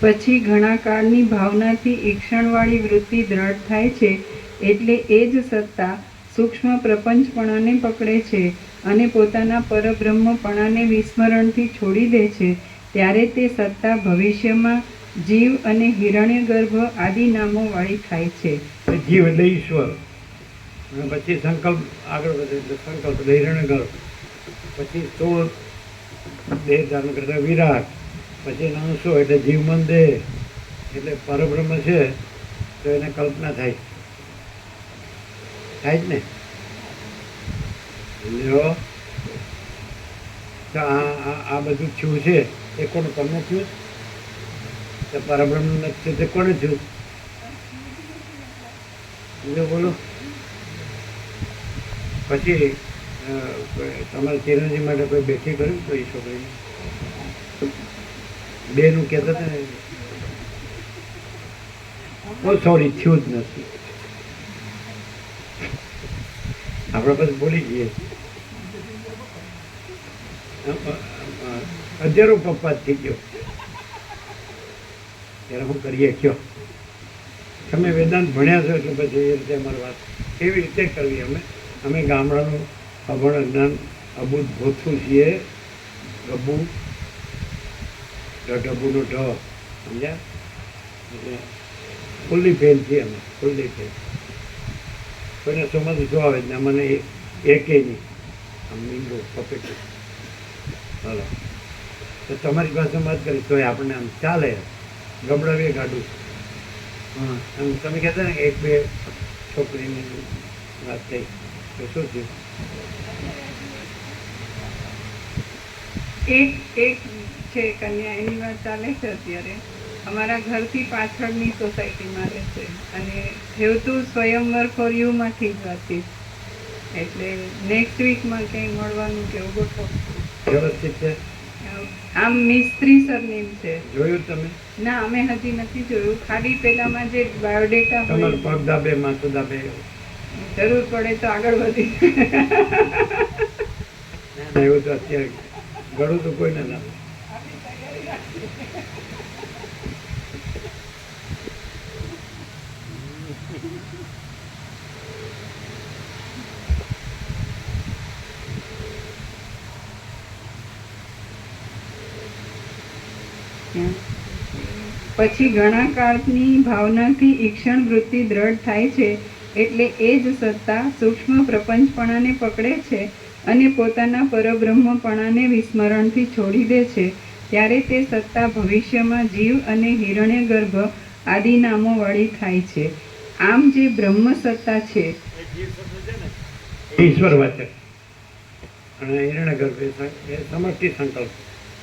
પછી ઘણા કાળની ભાવનાથી ઈક્ષણવાળી વૃત્તિ દ્રઢ થાય છે, એટલે એ જ સત્તા સૂક્ષ્મ પ્રપંચપણાને પકડે છે અને પોતાના પરબ્રહ્મપણાને વિસ્મરણથી છોડી દે છે. ત્યારે તે સત્તા ભવિષ્યમાં જીવ અને હિરણ્યગર્ભ આદિ નામોવાળી થાય છે. જીવ એટલે ઈશ્વર, અને પછી સંકલ્પ આગળ વધે એટલે સંકલ્પ એટલે હિરણ્યગર્ભ, પછી સ્થૂળ દેહ ધારણ કરતા વિરાટ, પછી એનો અંશો એટલે જીવમન દેહ, એટલે પરબ્રહ્મ છે તો એને કલ્પના થાય જ ને. લ્યો તો આ બધું થયું છે એ કોને? તમને થયું? તો પરબ્રહ્મ નથી તે કોને થયું? બોલો. પછી તમારા ચિરંજીવ માટે કોઈ બેઠી કર્યું તો એ છોકરીને બેનું કહેતા હતા ને, સોરી થયું જ નથી. આપણે પછી બોલી જઈએ હજારો પપ્પા થઈ ગયો ત્યારે હું કરીએ કયો? તમે વેદાંત ભણ્યા છો એટલે પછી એ રીતે અમારી વાત કેવી રીતે કરવી? અમે ગામડાનું અભણ જ્ઞાન અબૂત ભોથું છીએ. ગબ્બુ ઢબુનો ઢ, સમજ્યા? એટલે ફૂલ્લી ફેલ છીએ અમે, ફૂલ્લી ફેલ. કોઈને સમજ જો આવે જ ને મને એકે નહીં, આમ મીંડું પપેટું. હાલો તો તમારી પાસે વાત કરીશ તો આપણને આમ ચાલે, ગબડાવીએ ગાડું. હા, આમ તમે કહેતા ને એક બે છોકરીની વાત થઈ તો શું થયું? એક છે કન્યા, એની વાત ચાલે છે અત્યારે. અમારા ઘરથી પાછળની સોસાયટીમાં રહે છે, અને હેવતું સ્વયંવર ફોર યુમાંથી જ વાતચીત. એટલે નેક્સ્ટ વીકમાં ક્યાંય મળવાનું કે એવું ગોઠવો. વ્યવસ્થિત છે? આમ મિસ્ત્રી સરનેમ છે. જોયું તમે? ના, અમે હજી નથી જોયું. ખાલી પેલામાં જે બાયોડેટા હોય, તમારું પગ દાબે, માથું દાબે, જરૂર પડે તો આગળ વધી. ના એવું તો અત્યારે ગળું તો કોઈ ના દાબે. પછી ઘણા કાળની ભાવનાથી ઈક્ષણ વૃત્તિ દ્રઢ થાય છે, એટલે એ જ સત્તા સૂક્ષ્મ પ્રપંચપણાને પકડે છે અને પોતાના પરબ્રહ્મપણાને વિસ્મરણથી છોડી દે છે. ત્યારે તે સત્તા ભવિષ્યમાં જીવ અને હિરણ્યગર્ભ આદિ નામોવાળી થાય છે. આમ જે બ્રહ્મ સત્તા છે ઈશ્વર વાચક, અને હિરણ્યગર્ભ એ સમષ્ટિ સંકલ્પ,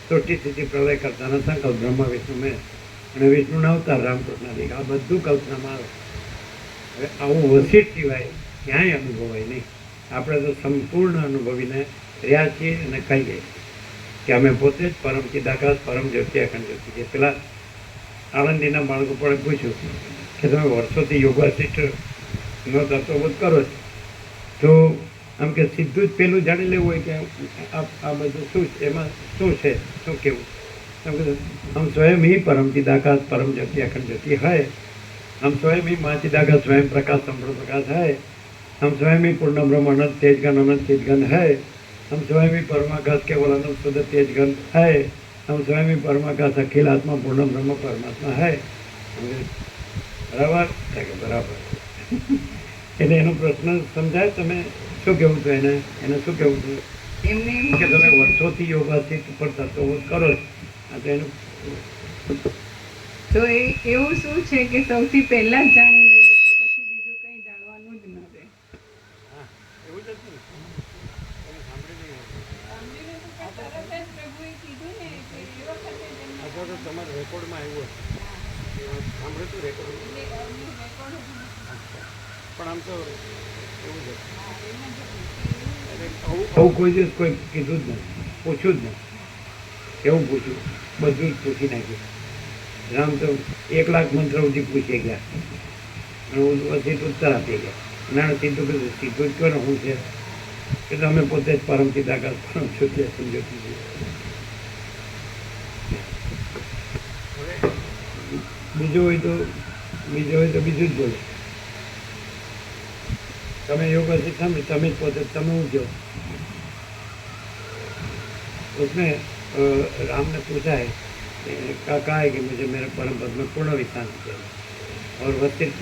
સૃષ્ટિ સ્થિતિ પ્રલય કરતાના સંકલ્પ, બ્રહ્મા વિષ્ણુ મેં અને વિષ્ણુના અવતાર રામકૃષ્ણ, આ બધું કલ્પનામાં આવે. હવે આવું વસીટ સિવાય ક્યાંય અનુભવાય નહીં. આપણે તો સંપૂર્ણ અનુભવીને રહ્યા છીએ અને કહીએ કે અમે પોતે જ પરમ ચિદાકાશ, પરમ જ્યોતિ, અખંડ જ્યોતિ છીએ. પેલા આણંદીના બાળકો પણ પૂછ્યું કે તમે વર્ષોથી યોગા શિષ્ટનો તત્વબોધ કરો છો, તો આમ કે સીધું જ પેલું જાણી લેવું હોય કે આ બધું શું છે, એમાં શું છે, શું કેવું? हम स्वयं ही परम चिदाकाश, परम ज्योति, अखंड ज्योति है. हम स्वयं ही महाचिदाकाश, स्वयं प्रकाश, संपूर्ण प्रकाश है. हम स्वयं ही पूर्ण ब्रह्म, अनंत तेजगन, अनंत तेजगन है. हम स्वयं ही परमाकाश, केवल अनंत शुद्ध तेजगन है. हम स्वयं ही परमाकाश, अखिल आत्मा, पूर्ण ब्रह्म परमात्मा है. बराबर? बराबर. એટલે એનો પ્રશ્ન સમજાય? તમે શું કહેવું હતું? એને શું કહેવું હતું? એમને એમ કે તમે વર્ષોથી યોગાથી ઉપર થતો કરો જ. આ તો એનું તો એ એવું શું છે કે સૌથી પહેલા જ જાણી લઈએ તો પછી બીજું કંઈ જાણવાનું જ ન રહે. હા એવું જ હતું ને તમે સાંભળી નહીં અથવા તો તમારા રેકોર્ડમાં આવ્યું હશે સાંભળ્યું હતું રેકોર્ડ પણ આમ તો એવું જ હતું આવું કોઈ દિવસ કોઈ કીધું જ નથી, પૂછ્યું જ નથી. કેવું પૂછ્યું? બધું જ પૂછી નાખ્યું. રામ તો 1 લાખ મંત્ર સુધી પૂછી ગયા અને સીધું ઉત્તર આપી ગયા. ના સીધું કીધું, સીધું જ કહો ને શું છે કે તમે પોતે જ પરમ ચિદાકાર પરમ છૂટે સમજોતી છે. બીજું હોય તો બીજું જ બોલે. તમે યોगा सिखाएं તમે જ પોતે તમે હું કહો. उसमें राम ने पूछा है कहा है कि मुझे मेरे परम पद में पूर्ण विश्राम चाहिए और वशिष्ठ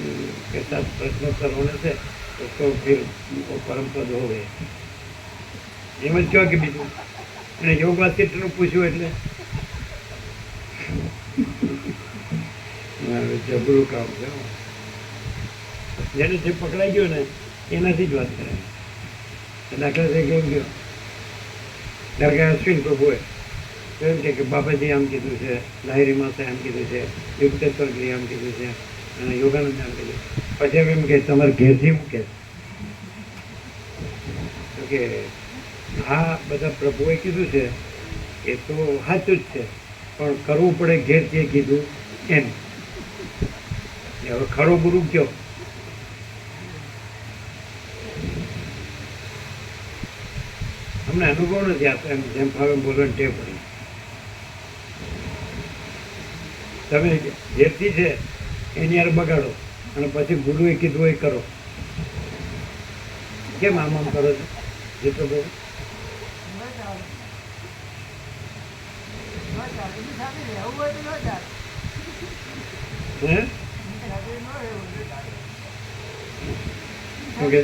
के साथ प्रश्नोत्तर होने से उसको फिर वो परम पद हो गए. એમ જ કહો કે બીજું અને યોગ વાસિષ્ઠનું પૂછ્યું એટલે જબરું કામ છે. જેને જે પકડાઈ ગયો ને એનાથી જ વાત કરે. દાખલા તરીકે કેમ ગયો ધારો કે અશ્વિન પ્રભુએ તો એમ કે બાબાજી આમ કીધું છે, લાહિરી માસે આમ કીધું છે, યુક્તેશ્વર ગીરી આમ કીધું છે અને યોગાનંદ આમ કીધું. પછી એમ કે તમારે ઘેરથી શું કે તો કે આ બધા પ્રભુએ કીધું છે એ તો સાચું જ છે પણ કરવું પડે ઘેર જે કીધું એમ. હવે ખરો ગુરુ કયો? અમને અનુભવ નથી આપતો એમ જેમ ફાવે બોલવાની ટેવ પડી. તમે જેથી છે એની યાર બગાડો અને પછી ગુરુએ કીધું એ કરો. કેમ આમ કરો છો? જે તો બહુ હે ઓકે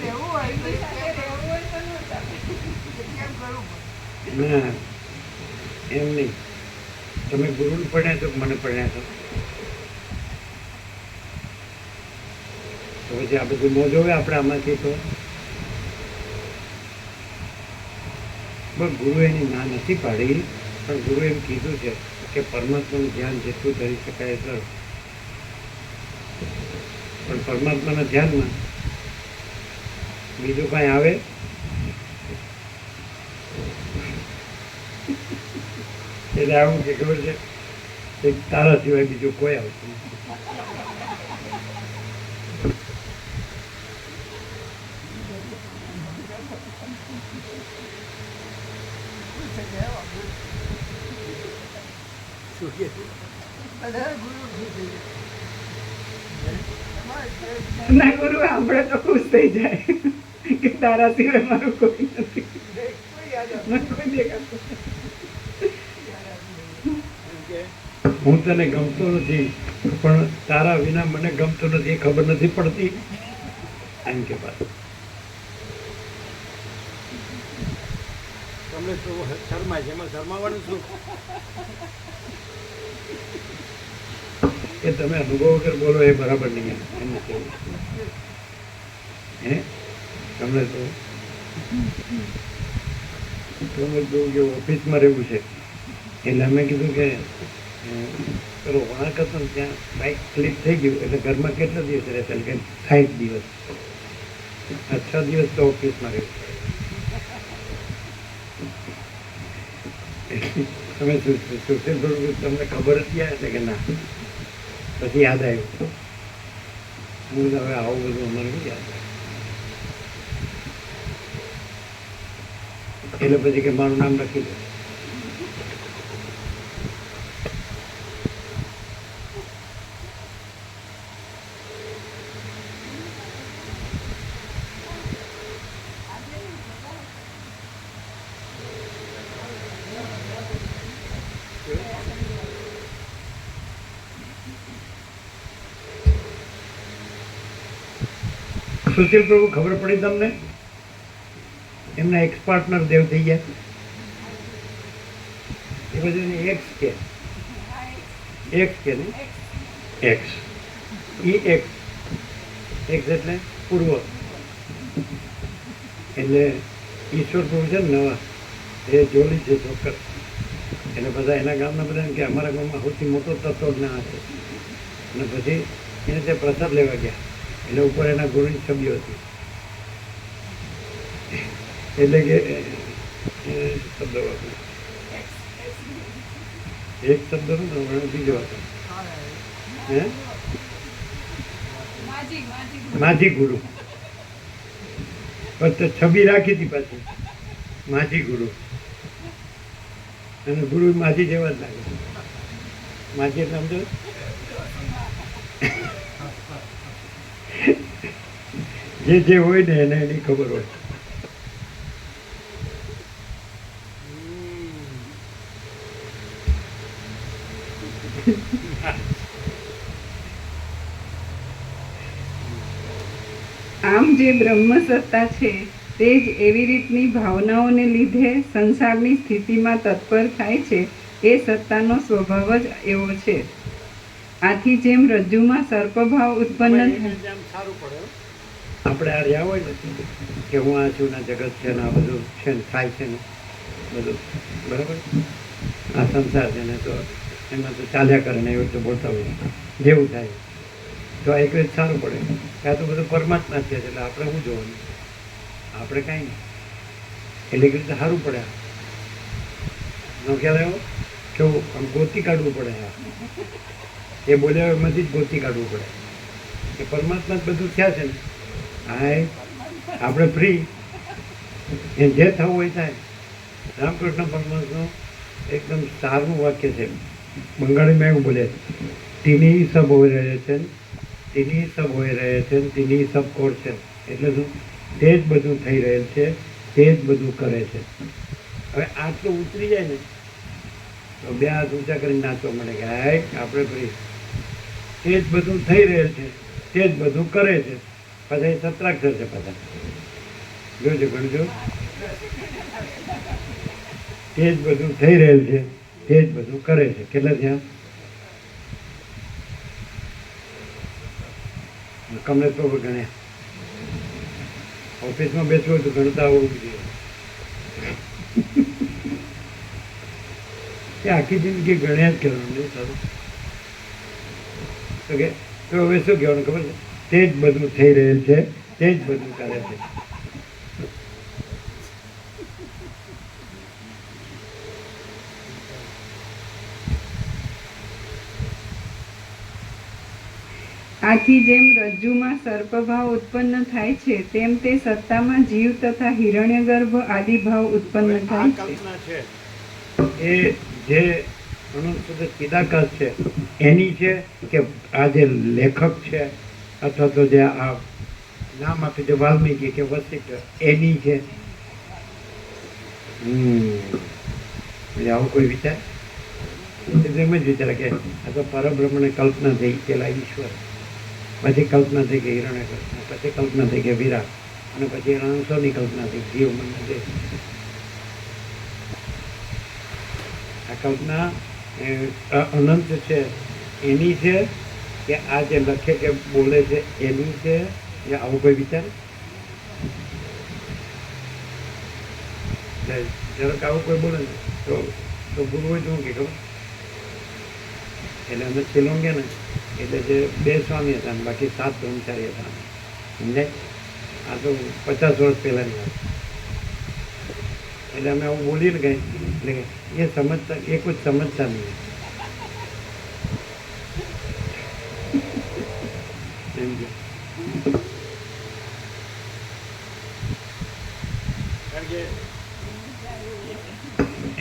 ના એમ નહીં. તમે ગુરુને પડ્યા છો કે મને પડ્યા છો? તો પછી આ બધું ન જોવે આપણે આમાંથી તો બસ ગુરુ એની ના નથી પાડી પણ ગુરુ એમ કીધું છે કે પરમાત્માનું ધ્યાન જેટલું ધરી શકાય એટલું. પણ પરમાત્માના ધ્યાનમાં બીજું કાંઈ આવે એટલે આવું કે ખબર છે એક તારા સિવાય બીજું કોઈ આવતું નથી. ના ગુરુ આપણે તો ખુશ થઈ જાય કે તારા સિવાય મારું કોઈ નથી. મને કોઈ દેખાતું હું તને ગમતો નથી પણ તારા વિના મને ગમતો નથી એ ખબર નથી પડતી એમ કે પાછું. તમને તો શરમાય છે એમાં શરમાવાનું શું? એ તમે અનુભવ વગર બોલો એ બરાબર નહીં. એમ કેવું હે તમને તો ઓફિસમાં રહેવું છે એટલે અમે કીધું કે પેલો વળાંક હતો ને ત્યાં બાઇક સ્લીપ થઈ ગયું એટલે ઘરમાં કેટલા દિવસ રહેશે કે 60 દિવસ. આ 6 દિવસ તો ઓફિસમાં રહેવું. તમે સુશીલ પ્રભુ તમને ખબર હતી એટલે કે ના પછી યાદ આવ્યું. હું હવે આવું બધું અમારે શું યાદ આવ્યું એટલે પછી કે મારું નામ લખી દો. સુશીલ પ્રભુ ખબર પડી તમને? એમના એક્સ પાર્ટનર દેવ થઈ ગયા. એ બધું એક્સ કે ને એક્સ એક્સ એટલે પૂર્વ. એટલે ઈશ્વર પ્રભુ છે ને નવા એ જોડી છે ચોક્કસ. એટલે બધા એના ગામના બધા એમ કે અમારા ગામમાં સૌથી મોટો તત્વ જ્ઞાન છે. અને પછી એને તે પ્રસાદ લેવા ગયા એટલે ઉપર એના ગુરુની છબીઓ હતી. એટલે કે શબ્દ વાપર્યો એક શબ્દ હતો બીજો હતો હે માજી ગુરુ. પણ તો છબી રાખી હતી પાછી માજી ગુરુ. અને ગુરુ માજી જેવા જ લાગે. માજી એટલે સમજો જે હોય ને એને એની ખબર હોય. આમ જે બ્રહ્મ સત્તા છે તે જ એવી રીતની ભાવનાઓને લીધે સંસારની સ્થિતિમાં તત્પર થાય છે. એ સત્તાનો સ્વભાવ જ એવો છે. આથી જેમ રજ્જુમાં સર્પભાવ ઉત્પન્ન થાય, સારું પડે. આપણે આ રહ્યા હોય ને કે હું આ છું ને જગત છે ને આ બધું છે ને થાય છે ને બધું બરાબર આ સંસાર છે ને તો એમાં તો ચાલ્યા કરે ને એવી રીતે બોલતા હોય જેવું થાય તો આ એક રીતે સારું પડે કે આ તો બધું પરમાત્મા છે એટલે આપણે શું જોવાનું, આપણે કાંઈ નહીં. એટલે એક રીતે સારું પડે. નો ખ્યાલ આવ્યો કેવું આમ ગોતી કાઢવું પડે. એ બોલ્યા એમાંથી જ ગોતી કાઢવું પડે કે પરમાત્મા જ બધું થયા છે ને. હા આપણે ફ્રી એ જે થવું હોય થાય. રામકૃષ્ણ પરમહંસનું એકદમ સારું વાક્ય છે. બંગાળીમાં એવું બોલે તીની સબ હોય રહે છે તીની સબ હોય રહે છે તીની સબ કોર છે. એટલે શું? તે જ બધું થઈ રહેલ છે, તે જ બધું કરે છે. હવે આટલું ઉતરી જાય ને તો બે હાથ ઊંચા કરીને નાચવા મળે કે હાય આપણે ફ્રી. તે જ બધું થઈ રહેલ છે, તે જ બધું કરે છે. પાછા એ સત્રાક્ષર છે. પાછા જોજો ગણજો. તે જ બધું થઈ રહેલ છે, તે જ બધું કરે છે. કેટલા થયા? કમલેશ પ્રભુ ગણ્યા. ઓફિસમાં બેસવું હોય તો ગણતા આવડવું જોઈએ. એ આખી જિંદગી ગણ્યા જ કરવાનું નહીં સારું. ઓકે તો હવે શું કહેવાનું ખબર છે? તે જ બધું થઈ રહેલ છે, તે જ બધું કરે છે. આથી જેમ રજ્જુમાં સર્પભાવ ઉત્પન્ન થાય છે તેમ તે સત્તામાં જીવ તથા હિરણ્યગર્ભ આદિ ભાવ ઉત્પન્ન આ થાય છે. કલ્પના છે એ જે અનંત ચિદાકાશ છે એની છે કે આ જે લેખક છે અથવા તો જે આ નામ આપ્યું છે વાલ્મીકી કે વશિષ્ઠ એની છે. આવું કોઈ વિચાર? એમ જ વિચારે કે આ તો પરબ્રહ્મને કલ્પના થઈ પેલા ઈશ્વર, પછી કલ્પના થઈ કે હિરણ્યગર્ભ, પછી કલ્પના થઈ કે વિરાટ, અને પછી અંશોની કલ્પના થઈ જીવ મન દેહ. આ કલ્પના અનંત છે એની છે કે આ જે લખે કે બોલે છે એની છે? એ આવું કોઈ વિચાર? જરાક આવું કોઈ બોલે ને તો ગુરુ હોય તો શું કે ખબર? એટલે અમે શિલોંગ ગયા ને એટલે જે 2 સ્વામી હતા ને બાકી 7 બ્રહ્મચારી હતા. સમજાય? આ તો 50 વર્ષ પહેલાંની વાત. એટલે અમે આવું બોલીએ ને કંઈ એટલે એ સમજતા એ કોઈ સમજતા નહીં. એમ કે કારણ કે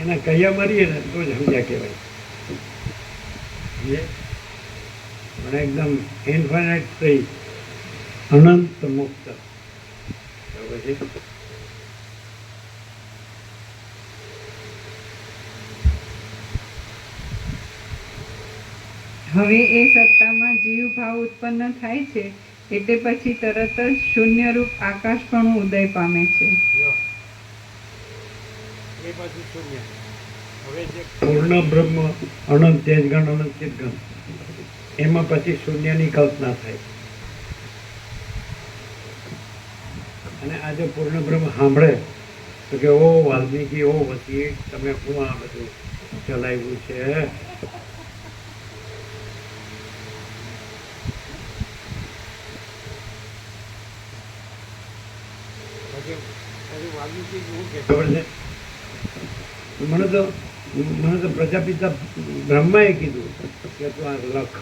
એના કયા મારીએ ને તો જ સમજ્યા કહેવાય. પણ એકદમ ઇન્ફાઇનાઇટ થઈ અનંત મુક્ત પછી હવે એ સત્તામાં જીવ ભાવ ઉત્પન્ન થાય છે એટલે પછી તરત જ શૂન્યરૂપ આકાશપણું ઉદય પામે છે. એ પાછું શૂન્ય. હવે જે પૂર્ણ બ્રહ્મ, અનંત તેજગણ, અનંત ચિદગણ, એમાં પછી શૂન્યની કલ્પના થાય. અને આજે પૂર્ણ બ્રહ્મ સાંભળે તો કે ઓ વાલ્મીકી, ઓ વસી, તમે શું આ બધું ચલાવ્યું છે? પછી વાલ્મીકી શું કે ખબર છે? મને તો પ્રજાપિતા બ્રહ્માએ કીધું કે તું આ લખ,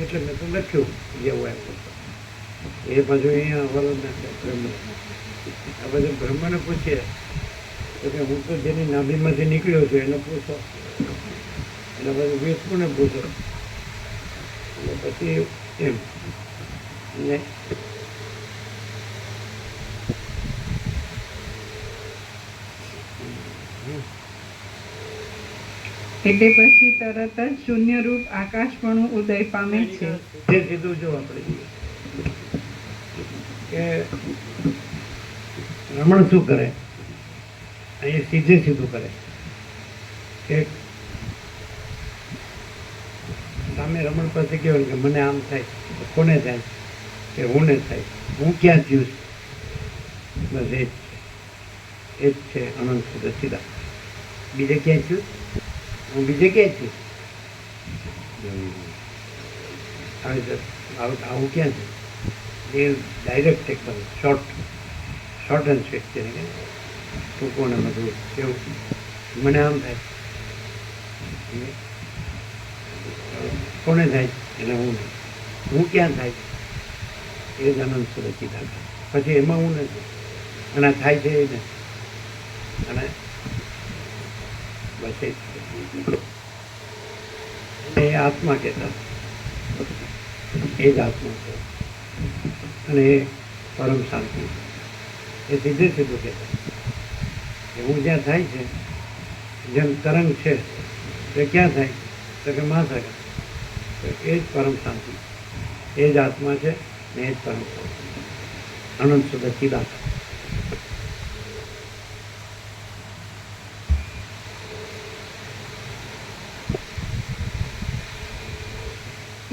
એટલે મેં તો લખ્યું જેવું એમ. એ પાછું અહીંયા હવાલો નાખે બ્રહ્મ. આ બધું બ્રહ્મને પૂછીએ તો કે હું તો જેની નાભીમાંથી નીકળ્યો છું એને પૂછો, એટલે બધું વિષ્ણુને પૂછો. એટલે પછી એમ એટલે એટલે પછી તરત જ શૂન્યરૂપ આકાશપણું ઉદય પામે છે. જે સીધું જો આપણે જોઈએ કે રમણ શું કરે, અહીંયા સીધે સીધું કરે કે સામે રમણ પાસે કહેવાય કે મને આમ થાય, કોને થાય કે હું ને થાય, હું ક્યાં થયું છું? બસ એ જ છે અનંત સુધી સીધા. બીજે ક્યાં થયું? હું બીજે ક્યાં છું? આવું ક્યાં છે? એ ડાયરેક્ટ એકદમ શોર્ટ એન્ડ સ્વીટ છે ને, ટૂંકો ને બધું એવું. મને આમ થાય, કોને થાય એટલે હું ક્યાં થાય? એ જ અનંત સુધી સીધા થાય. પછી એમાં હું નથી, અને થાય છે એ નથી. અને બસ એ આત્મા કહેતા, એ જ આત્મા છે. અને એ પરમ શાંતિ, એ સીધે સીધું કહેતા કે હું જ્યાં થાય છે, જેમ તરંગ છે એ ક્યાં થાય તો કે માં થાય. તો એ જ પરમ શાંતિ, એ જ આત્મા છે ને એ જ પરમ શાંતિ, અનંત સુધી સીધા.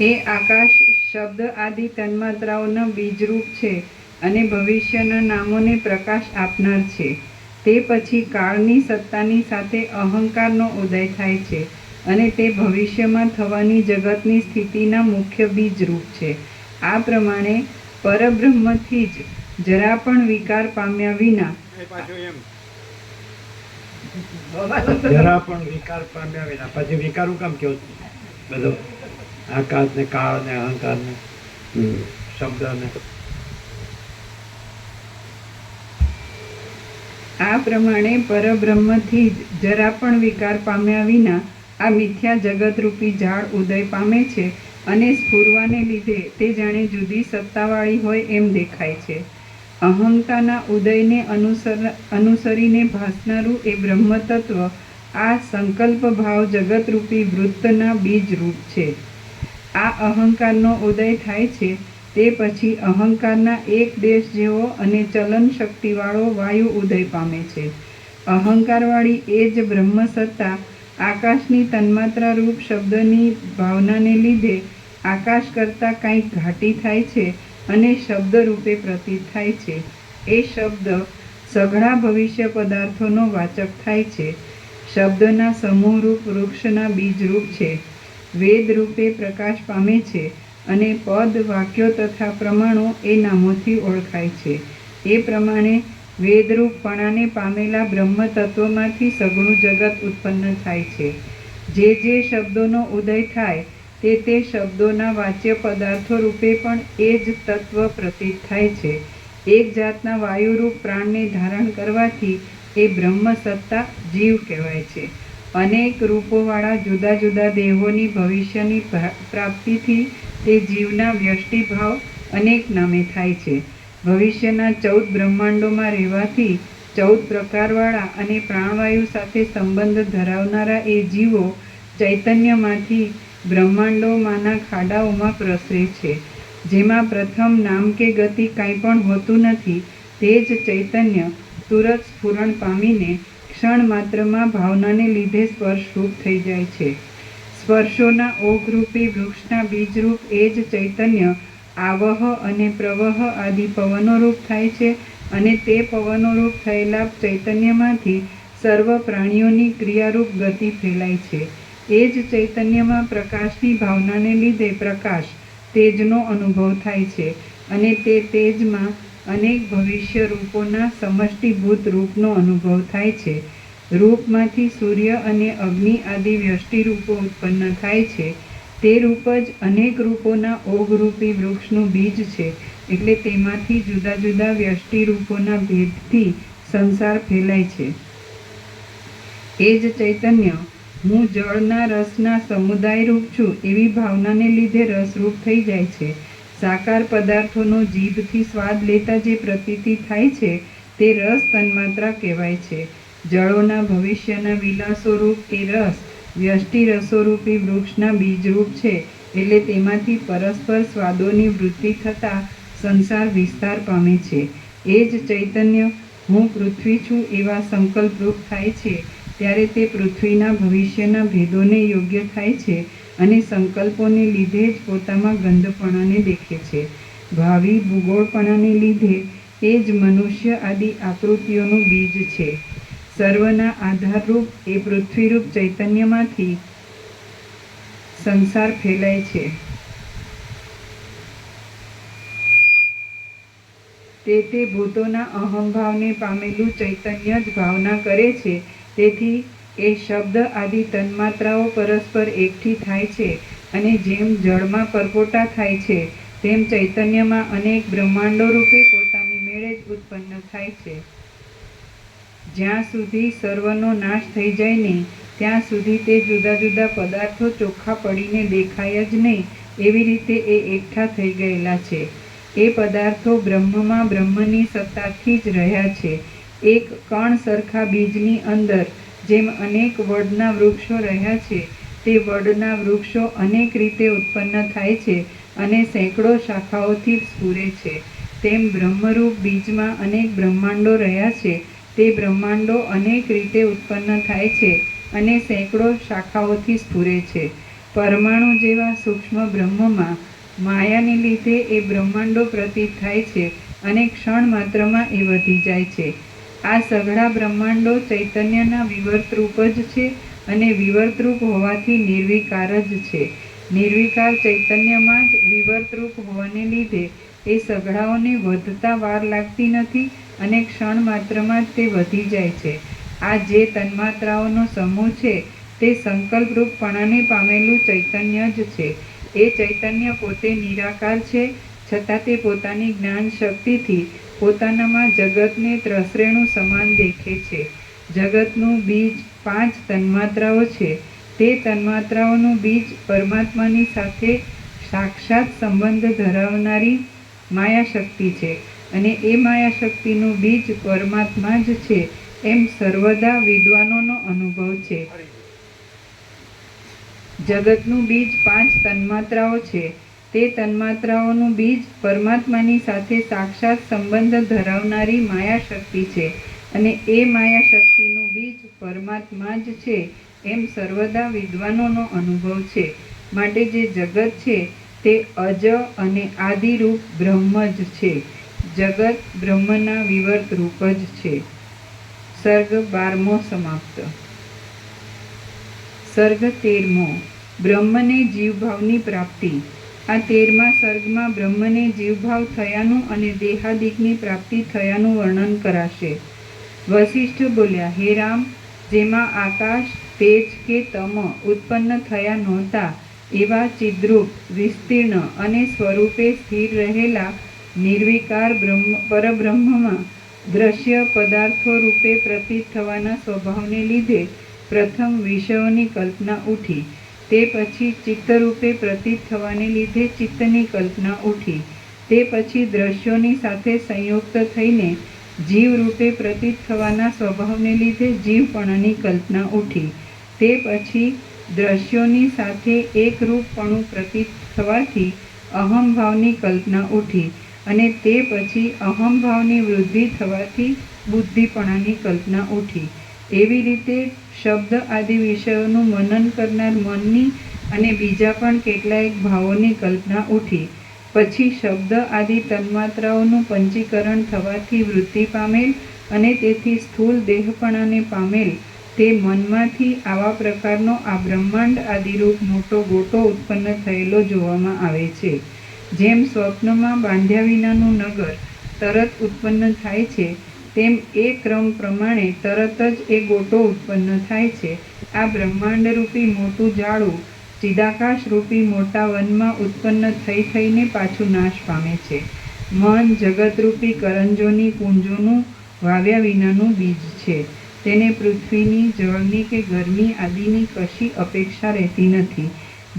એ આકાશ શબ્દ આદિ તન્માત્રાઓના બીજરૂપ છે અને ભવિષ્યના નામોને પ્રકાશ આપનાર છે. તે પછી કાળની સત્તાની સાથે અહંકારનો ઉદય થાય છે અને તે ભવિષ્યમાં થવાની જગતની સ્થિતિના મુખ્ય બીજરૂપ છે. આ પ્રમાણે પરબ્રહ્મથી જ જરા પણ વિકાર પામ્યા વિના એ પાછું એમ જરા પણ વિકાર પામ્યા વિના. પછી વિકારું કામ કેવું બધો આકાશ ને કાળ ને અહંકાર ને શબ્દ ને. આ પ્રમાણે પરબ્રહ્મથી જ જરા પણ વિકાર પામ્યા વિના આ મિથ્યા જગતરૂપી ઝાડ ઉદય પામે છે અને સ્ફુરવાને લીધે તે જાણે જુદી સત્તાવાળી હોય એમ દેખાય છે. અહંકારના ઉદયને અનુસરીને ભાસનારું એ બ્રહ્મતત્વ આ સંકલ્પ ભાવ જગતરૂપી વૃત્તના બીજરૂપ છે. આ અહંકારનો ઉદય થાય છે તે પછી અહંકારના એક દેશ જેવો અને ચલન શક્તિવાળો વાયુ ઉદય પામે છે. અહંકારવાળી એ જ બ્રહ્મસત્તા આકાશની તન્માત્રા રૂપ શબ્દની ભાવનાને લીધે આકાશ કરતાં કંઈક ઘાટી થાય છે અને શબ્દ રૂપે પ્રતીત થાય છે. એ શબ્દ સઘળા ભવિષ્ય પદાર્થોનો વાચક થાય છે. શબ્દના સમૂહરૂપ વૃક્ષના બીજરૂપ છે. વેદ રૂપે પ્રકાશ પામે છે અને પદ, વાક્યો તથા પ્રમાણો એ નામોથી ઓળખાય છે. એ પ્રમાણે વેદરૂપપણાને પામેલા બ્રહ્મતત્વમાંથી સઘળું જગત ઉત્પન્ન થાય છે. જે શબ્દોનો ઉદય થાય તે શબ્દોના વાચ્ય પદાર્થો રૂપે પણ એ જ તત્વ પ્રતીત થાય છે. એક જાતના વાયુરૂપ પ્રાણને ધારણ કરવાથી એ બ્રહ્મસત્તા જીવ કહેવાય છે. અનેક રૂપોવાળા જુદા જુદા દેહોની ભવિષ્યની પ્રાપ્તિથી તે જીવના વ્યષ્ટિભાવ અનેક નામે થાય છે. ભવિષ્યના 14 બ્રહ્માંડોમાં રહેવાથી 14 પ્રકારવાળા અને પ્રાણવાયુ સાથે સંબંધ ધરાવનારા એ જીવો ચૈતન્યમાંથી બ્રહ્માંડોમાંના ખાડાઓમાં પ્રસરે છે. જેમાં પ્રથમ નામ કે ગતિ કાંઈ પણ હોતું નથી, તે જ ચૈતન્ય તુરત સ્ફુરણ પામીને ક્ષણ માત્રમાં ભાવનાને લીધે સ્પર્શરૂપ થઈ જાય છે. સ્પર્શોના ઓઘરૂપી વૃક્ષના બીજરૂપ એ જ ચૈતન્ય આવહ અને પ્રવહ આદિ પવનોરૂપ થાય છે અને તે પવનોરૂપ થયેલા ચૈતન્યમાંથી સર્વ પ્રાણીઓની ક્રિયારૂપ ગતિ ફેલાય છે. એ જ ચૈતન્યમાં પ્રકાશની ભાવનાને લીધે પ્રકાશ તેજનો અનુભવ થાય છે અને તે તેજમાં અનેક ભવિષ્ય રૂપોના સમષ્ટિભૂત રૂપનો અનુભવ થાય છે. રૂપમાંથી સૂર્ય અને અગ્નિ આદિ વ્યષ્ટિ રૂપો ઉત્પન્ન થાય છે. તે રૂપ જ અનેક રૂપોના ઓઘરૂપી વૃક્ષનું બીજ છે. એટલે તેમાંથી જુદા જુદા વ્યષ્ટિ રૂપોના ભેદથી સંસાર ફેલાય છે. એ જ ચૈતન્ય હું જળના રસના સમુદાય રૂપ છું એવી ભાવનાને લીધે રસરૂપ થઈ જાય છે. સાકાર પદાર્થોનો જીભથી સ્વાદ લેતા જે પ્રતીતિ થાય છે તે રસ તન્માત્રા કહેવાય છે. જળોના ભવિષ્યના વિલાસોરૂપ એ રસ વ્યષ્ટિ રસોરૂપી વૃક્ષના બીજરૂપ છે. એટલે તેમાંથી પરસ્પર સ્વાદોની વૃત્તિ થતાં સંસાર વિસ્તાર પામે છે. એ જ ચૈતન્ય હું પૃથ્વી છું એવા સંકલ્પરૂપ થાય છે ત્યારે તે પૃથ્વીના ભવિષ્યના ભેદોને યોગ્ય થાય છે અને સંકલ્પોને લીધે જ પોતામાં ગંધપણાને દેખે છે. ભાવિ ભૂગોળપણાને લીધે એ જ મનુષ્ય આદિ આકૃતિઓનું બીજ છે. સર્વના આધારરૂપ એ પૃથ્વીરૂપ ચૈતન્યમાંથી સંસાર ફેલાય છે. તે ભૂતોના અહંભાવને પામેલું ચૈતન્ય જ ભાવના કરે છે. તેથી એ શબ્દ આદિ તન્માત્રાઓ પરસ્પર એકઠી થાય છે અને જેમ જળમાં પરપોટા થાય છે તેમ ચૈતન્યમાં અનેક બ્રહ્માંડો રૂપે પોતાની મેળે જ ઉત્પન્ન થાય છે. જ્યાં સુધી સર્વનો નાશ થઈ જાય નહીં ત્યાં સુધી તે જુદા જુદા પદાર્થો ચોખ્ખા પડીને દેખાય જ નહીં એવી રીતે એ એકઠા થઈ ગયેલા છે. એ પદાર્થો બ્રહ્મમાં બ્રહ્મની સત્તાથી જ રહ્યા છે. એક કણ સરખા બીજની અંદર જેમ અનેક વડના વૃક્ષો રહ્યા છે તે વડના વૃક્ષો અનેક રીતે ઉત્પન્ન થાય છે અને સેંકડો શાખાઓથી સ્ફુરે છે. તેમ બ્રહ્મરૂપ બીજમાં અનેક બ્રહ્માંડો રહ્યા છે તે બ્રહ્માંડો અનેક રીતે ઉત્પન્ન થાય છે અને સેંકડો શાખાઓથી સ્ફુરે છે. પરમાણુ જેવા સૂક્ષ્મ બ્રહ્મમાં માયાને લીધે એ બ્રહ્માંડો પ્રતીત થાય છે અને ક્ષણ માત્રમાં એ વધી જાય છે. આ સઘળા બ્રહ્માંડો ચૈતન્યના વિવર્તરૂપ જ છે અને વિવર્તરૂપ હોવાથી નિર્વિકાર જ છે. નિર્વિકાર ચૈતન્યમાં જ વિવર્તરૂપ હોવાને લીધે એ સઘળાઓને વધતા વાર લાગતી નથી અને ક્ષણ માત્રમાં જ તે વધી જાય છે. આ જે તન્માત્રાઓનો સમૂહ છે તે સંકલ્પરૂપપણાને પામેલું ચૈતન્ય જ છે. એ ચૈતન્ય પોતે નિરાકાર છે છતાં તે પોતાની જ્ઞાન શક્તિથી પોતાનામાં જગતને ત્રસરેણુ સમાન દેખે છે. જગતનું બીજ 5 તન્માત્રાઓ છે. તે તન્માત્રાઓનું બીજ પરમાત્માની સાથે સાક્ષાત સંબંધ ધરાવનારી માયાશક્તિ છે અને એ માયાશક્તિનું બીજ પરમાત્મા જ છે એમ સર્વદા વિદ્વાનોનો અનુભવ છે. જગતનું બીજ 5 તન્માત્રાઓ છે. તે તન્માત્રાઓનું બીજ પરમાત્માની સાથે સાક્ષાત સંબંધ ધરાવનારી માયાશક્તિ છે અને એ માયાશક્તિનું બીજ પરમાત્મા જ છે એમ સર્વદા વિદ્વાનોનો અનુભવ છે. માટે જે જગત છે તે અજ અને આદિરૂપ બ્રહ્મ જ છે. જગત બ્રહ્મના વિવર્ત રૂપ જ છે. સર્ગ 12મો સમાપ્ત. સર્ગ 13મો બ્રહ્મને જીવભાવની પ્રાપ્તિ. આ 13મા સર્ગમાં બ્રહ્મને જીવભાવ થયાનું અને દેહાદિકની પ્રાપ્તિ થયાનું વર્ણન કરાશે. વસિષ્ઠ બોલ્યા, હે રામ, જેમાં આકાશ, તેજ કે તમ ઉત્પન્ન થયા નહોતા એવા ચિદ્રૂપ, વિસ્તીર્ણ અને સ્વરૂપે સ્થિર રહેલા નિર્વિકાર પરબ્રહ્મમાં દ્રશ્ય પદાર્થો રૂપે પ્રતીત થવાના સ્વભાવને લીધે પ્રથમ વિષયોની કલ્પના ઉઠી. તે પછી ચિત્તરૂપે પ્રતીત થવાને લીધે ચિત્તની કલ્પના ઉઠી. તે પછી દ્રશ્યોની સાથે સંયુક્ત થઈને જીવરૂપે પ્રતીત થવાના સ્વભાવને લીધે જીવપણાની કલ્પના ઉઠી. તે પછી દ્રશ્યોની સાથે એકરૂપપણું પ્રતીત થવાથી અહંભાવની કલ્પના ઉઠી અને તે પછી અહંભાવની વૃદ્ધિ થવાથી બુદ્ધિપણાની કલ્પના ઉઠી. એવી રીતે શબ્દ આદિ વિષયોનું મનન કરનાર મનની અને બીજા પણ કેટલાયક ભાવોની કલ્પના ઉઠી. પછી શબ્દ આદિ તન્માત્રાઓનું પંચીકરણ થવાથી વૃદ્ધિ પામેલ અને તેથી સ્થૂળ દેહપણાને પામેલ તે મનમાંથી આવા પ્રકારનો આ બ્રહ્માંડ આદિરૂપ મોટો ગોટો ઉત્પન્ન થયેલો જોવામાં આવે છે. જેમ સ્વપ્નમાં બાંધ્યા વિનાનું નગર તરત ઉત્પન્ન થાય છે, તેમ એ ક્રમ પ્રમાણે તરત જ એ ગોટો ઉત્પન્ન થાય છે. આ બ્રહ્માંડરૂપી મોટું જાળું ચિદાકાશરૂપી મોટા વનમાં ઉત્પન્ન થઈને પાછું નાશ પામે છે. મન જગતરૂપી કરંજોની પુંજોનું વાવ્યા વિનાનું બીજ છે. તેને પૃથ્વીની, જળની કે ગરમી આદિની કશી અપેક્ષા રહેતી નથી.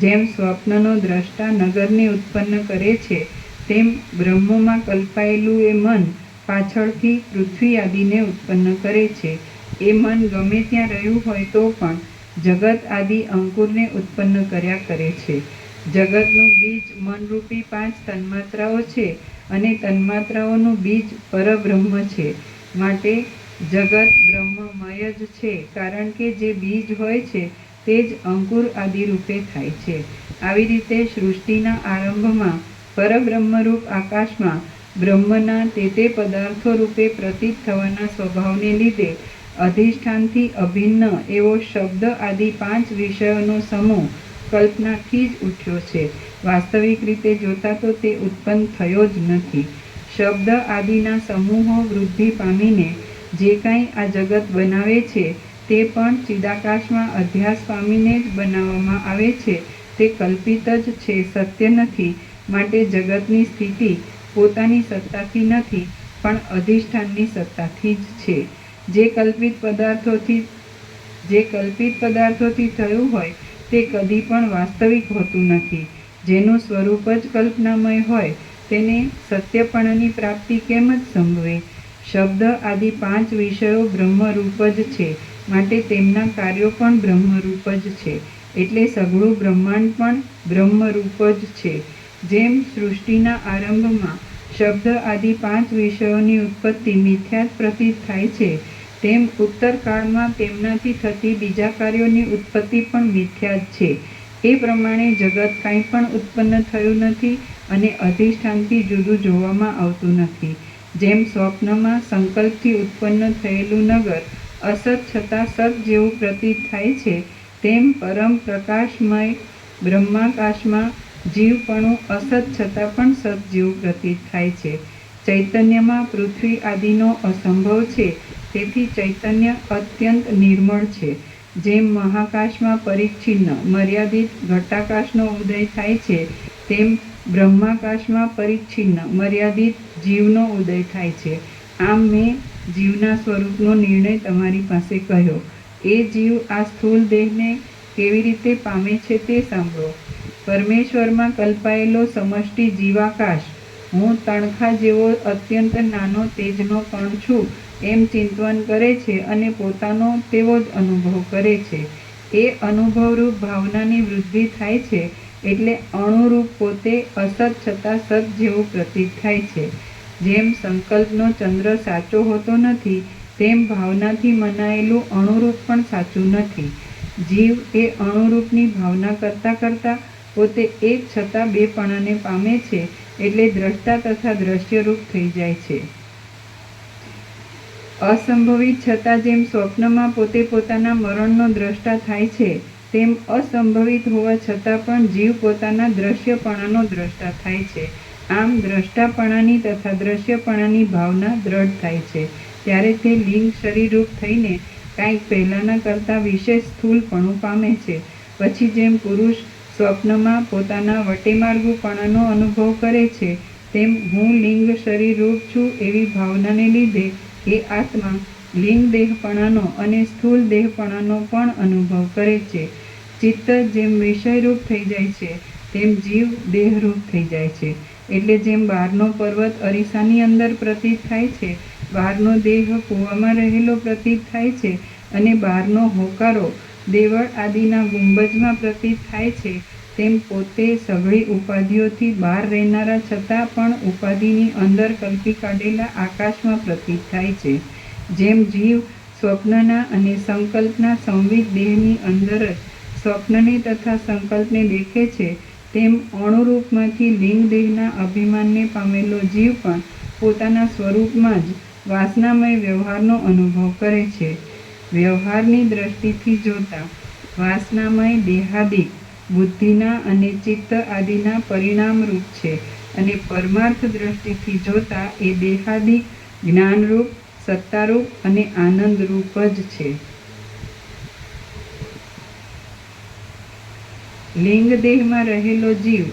જેમ સ્વપ્નનો દ્રષ્ટા નગરને ઉત્પન્ન કરે છે, તેમ બ્રહ્મમાં કલ્પાયેલું એ મન પાછળથી પૃથ્વી આદિને ઉત્પન્ન કરે છે. એ મન ગમે ત્યાં રહ્યું હોય તો પણ જગત આદિ અંકુરને ઉત્પન્ન કર્યા કરે છે. જગતનું બીજ મનરૂપી 5 તન્માત્રાઓ છે અને તન્માત્રાઓનું બીજ પરબ્રહ્મ છે. માટે જગત બ્રહ્મમય જ છે, કારણ કે જે બીજ હોય છે તે જ અંકુર આદિ રૂપે થાય છે. આવી રીતે સૃષ્ટિના આરંભમાં પરબ્રહ્મરૂપ આકાશમાં બ્રહ્મના તે પદાર્થો રૂપે પ્રતીત થવાના સ્વભાવને લીધે અધિષ્ઠાનથી અભિન્ન એવો શબ્દ આદિ 5 વિષયોનો સમૂહ કલ્પનાથી જ ઉઠ્યો છે. વાસ્તવિક રીતે જોતા તો તે ઉત્પન્ન થયો જ નથી. શબ્દ આદિના સમૂહો વૃદ્ધિ પામીને જે કાંઈ આ જગત બનાવે છે તે પણ ચિદાકાશમાં અધ્યાસ પામીને જ બનાવવામાં આવે છે. તે કલ્પિત જ છે, સત્ય નથી. માટે જગતની સ્થિતિ પોતાની સત્તાથી નથી, પણ અધિષ્ઠાનની સત્તાથી જ છે. જે કલ્પિત પદાર્થોથી થયું હોય તે કદી પણ વાસ્તવિક હોતું નથી. જેનું સ્વરૂપ જ કલ્પનામય હોય તેને સત્યપણાની પ્રાપ્તિ કેમ જ સંભવે? શબ્દ આદિ 5 વિષયો બ્રહ્મરૂપ જ છે, માટે તેમના કાર્યો પણ બ્રહ્મરૂપ જ છે. એટલે સઘળું બ્રહ્માંડ પણ બ્રહ્મરૂપ જ છે. જેમ સૃષ્ટિના આરંભમાં શબ્દ આદિ 5 વિષયોની ઉત્પત્તિ મિથ્યા જ પ્રતીત થાય છે, તેમ ઉત્તરકાળમાં તેમનાથી થતી બીજા કાર્યોની ઉત્પત્તિ પણ મિથ્યા જ છે. એ પ્રમાણે જગત કાંઈ પણ ઉત્પન્ન થયું નથી અને અધિષ્ઠાનથી જુદું જોવામાં આવતું નથી. જેમ સ્વપ્નમાં સંકલ્પથી ઉત્પન્ન થયેલું નગર અસત છતાં સત જેવું પ્રતીત થાય છે, તેમ પરમ પ્રકાશમય બ્રહ્માકાશમાં જીવપણું અસત છતાં પણ સત જેવું પ્રતીત થાય છે. ચૈતન્યમાં પૃથ્વી આદિનો અસંભવ છે, તેથી ચૈતન્ય અત્યંત નિર્મળ છે. જેમ મહાકાશમાં પરિચ્છિન્ન મર્યાદિત ઘટાકાશનો ઉદય થાય છે, તેમ બ્રહ્માકાશમાં પરિચ્છિન્ન મર્યાદિત જીવનો ઉદય થાય છે. આમ મેં જીવના સ્વરૂપનો નિર્ણય તમારી પાસે કહ્યો. એ જીવ આ સ્થૂળ દેહને કેવી રીતે પામે છે તે સાંભળો. પરમેશ્વરમાં કલ્પાયેલો સમષ્ટિ જીવાકાશ હું તણખા જેવો અત્યંત નાનો તેજનો કણ છું એમ ચિંતવન કરે છે અને પોતાનો તેવો જ અનુભવ કરે છે. એ અનુભવરૂપ ભાવનાની વૃદ્ધિ થાય છે, એટલે અણુરૂપ પોતે અસત છતાં સત જેવું પ્રતીત થાય છે. જેમ સંકલ્પનો ચંદ્ર સાચો હોતો નથી, તેમ ભાવનાથી મનાયેલું અણુરૂપ પણ સાચું નથી. જીવ એ અણુરૂપની ભાવના કરતાં પોતે એક છતાં બેપણાને પામે છે, એટલે દ્રષ્ટા તથા દ્રશ્યરૂપ થઈ જાય છે. અસંભવિત છતાં જેમ સ્વપ્નમાં પોતે પોતાના મરણનો દ્રષ્ટા થાય છે, તેમ અસંભવિત હોવા છતાં પણ જીવ પોતાના દ્રશ્યપણાનો દ્રષ્ટા થાય છે. આમ દ્રષ્ટાપણાની તથા દ્રશ્યપણાની ભાવના દ્રઢ થાય છે, ત્યારે તે લિંગ શરીરરૂપ થઈને કાંઈક પહેલાંના કરતાં વિશેષ સ્થૂલપણું પામે છે. પછી જેમ પુરુષ સ્વપ્નમાં પોતાના વટેમાર્ગુપણાનો અનુભવ કરે છે, તેમ હું લિંગ શરીરરૂપ છું એવી ભાવનાને લીધે એ આત્મા લિંગ દેહપણાનો અને સ્થૂળ દેહપણાનો પણ અનુભવ કરે છે. ચિત્ત જેમ વિષયરૂપ થઈ જાય છે, તેમ જીવ દેહરૂપ થઈ જાય છે. એટલે જેમ બહારનો પર્વત અરીસાની અંદર પ્રતીત થાય છે, બહારનો દેહ કૂવામાં રહેલો પ્રતીત થાય છે અને બહારનો હોકારો દેવળ આદિના ગુંબજમાં પ્રતીત થાય છે, તેમ પોતે સઘળી ઉપાધિઓથી બહાર રહેનારા છતાં પણ ઉપાધિની અંદર કલ્પી કાઢેલા આકાશમાં પ્રતીત થાય છે. જેમ જીવ સ્વપ્નના અને સંકલ્પના સંવિત દેહની અંદર જ સ્વપ્નને તથા સંકલ્પને દેખે છે, તેમ અણુરૂપમાંથી લિંગ દેહના અભિમાનને પામેલો જીવ પણ પોતાના સ્વરૂપમાં જ વાસનામય વ્યવહારનો અનુભવ કરે છે. વ્યવહારની દ્રષ્ટિથી જોતા વાસનામય દેહાદિક બુદ્ધિના અને ચિત્ત આદિના પરિણામરૂપ છે અને પરમાર્થ દ્રષ્ટિથી જોતા એ દેહાદિક જ્ઞાનરૂપ, સત્તારૂપ અને આનંદરૂપ જ છે. લિંગ દેહમાં રહેલો જીવ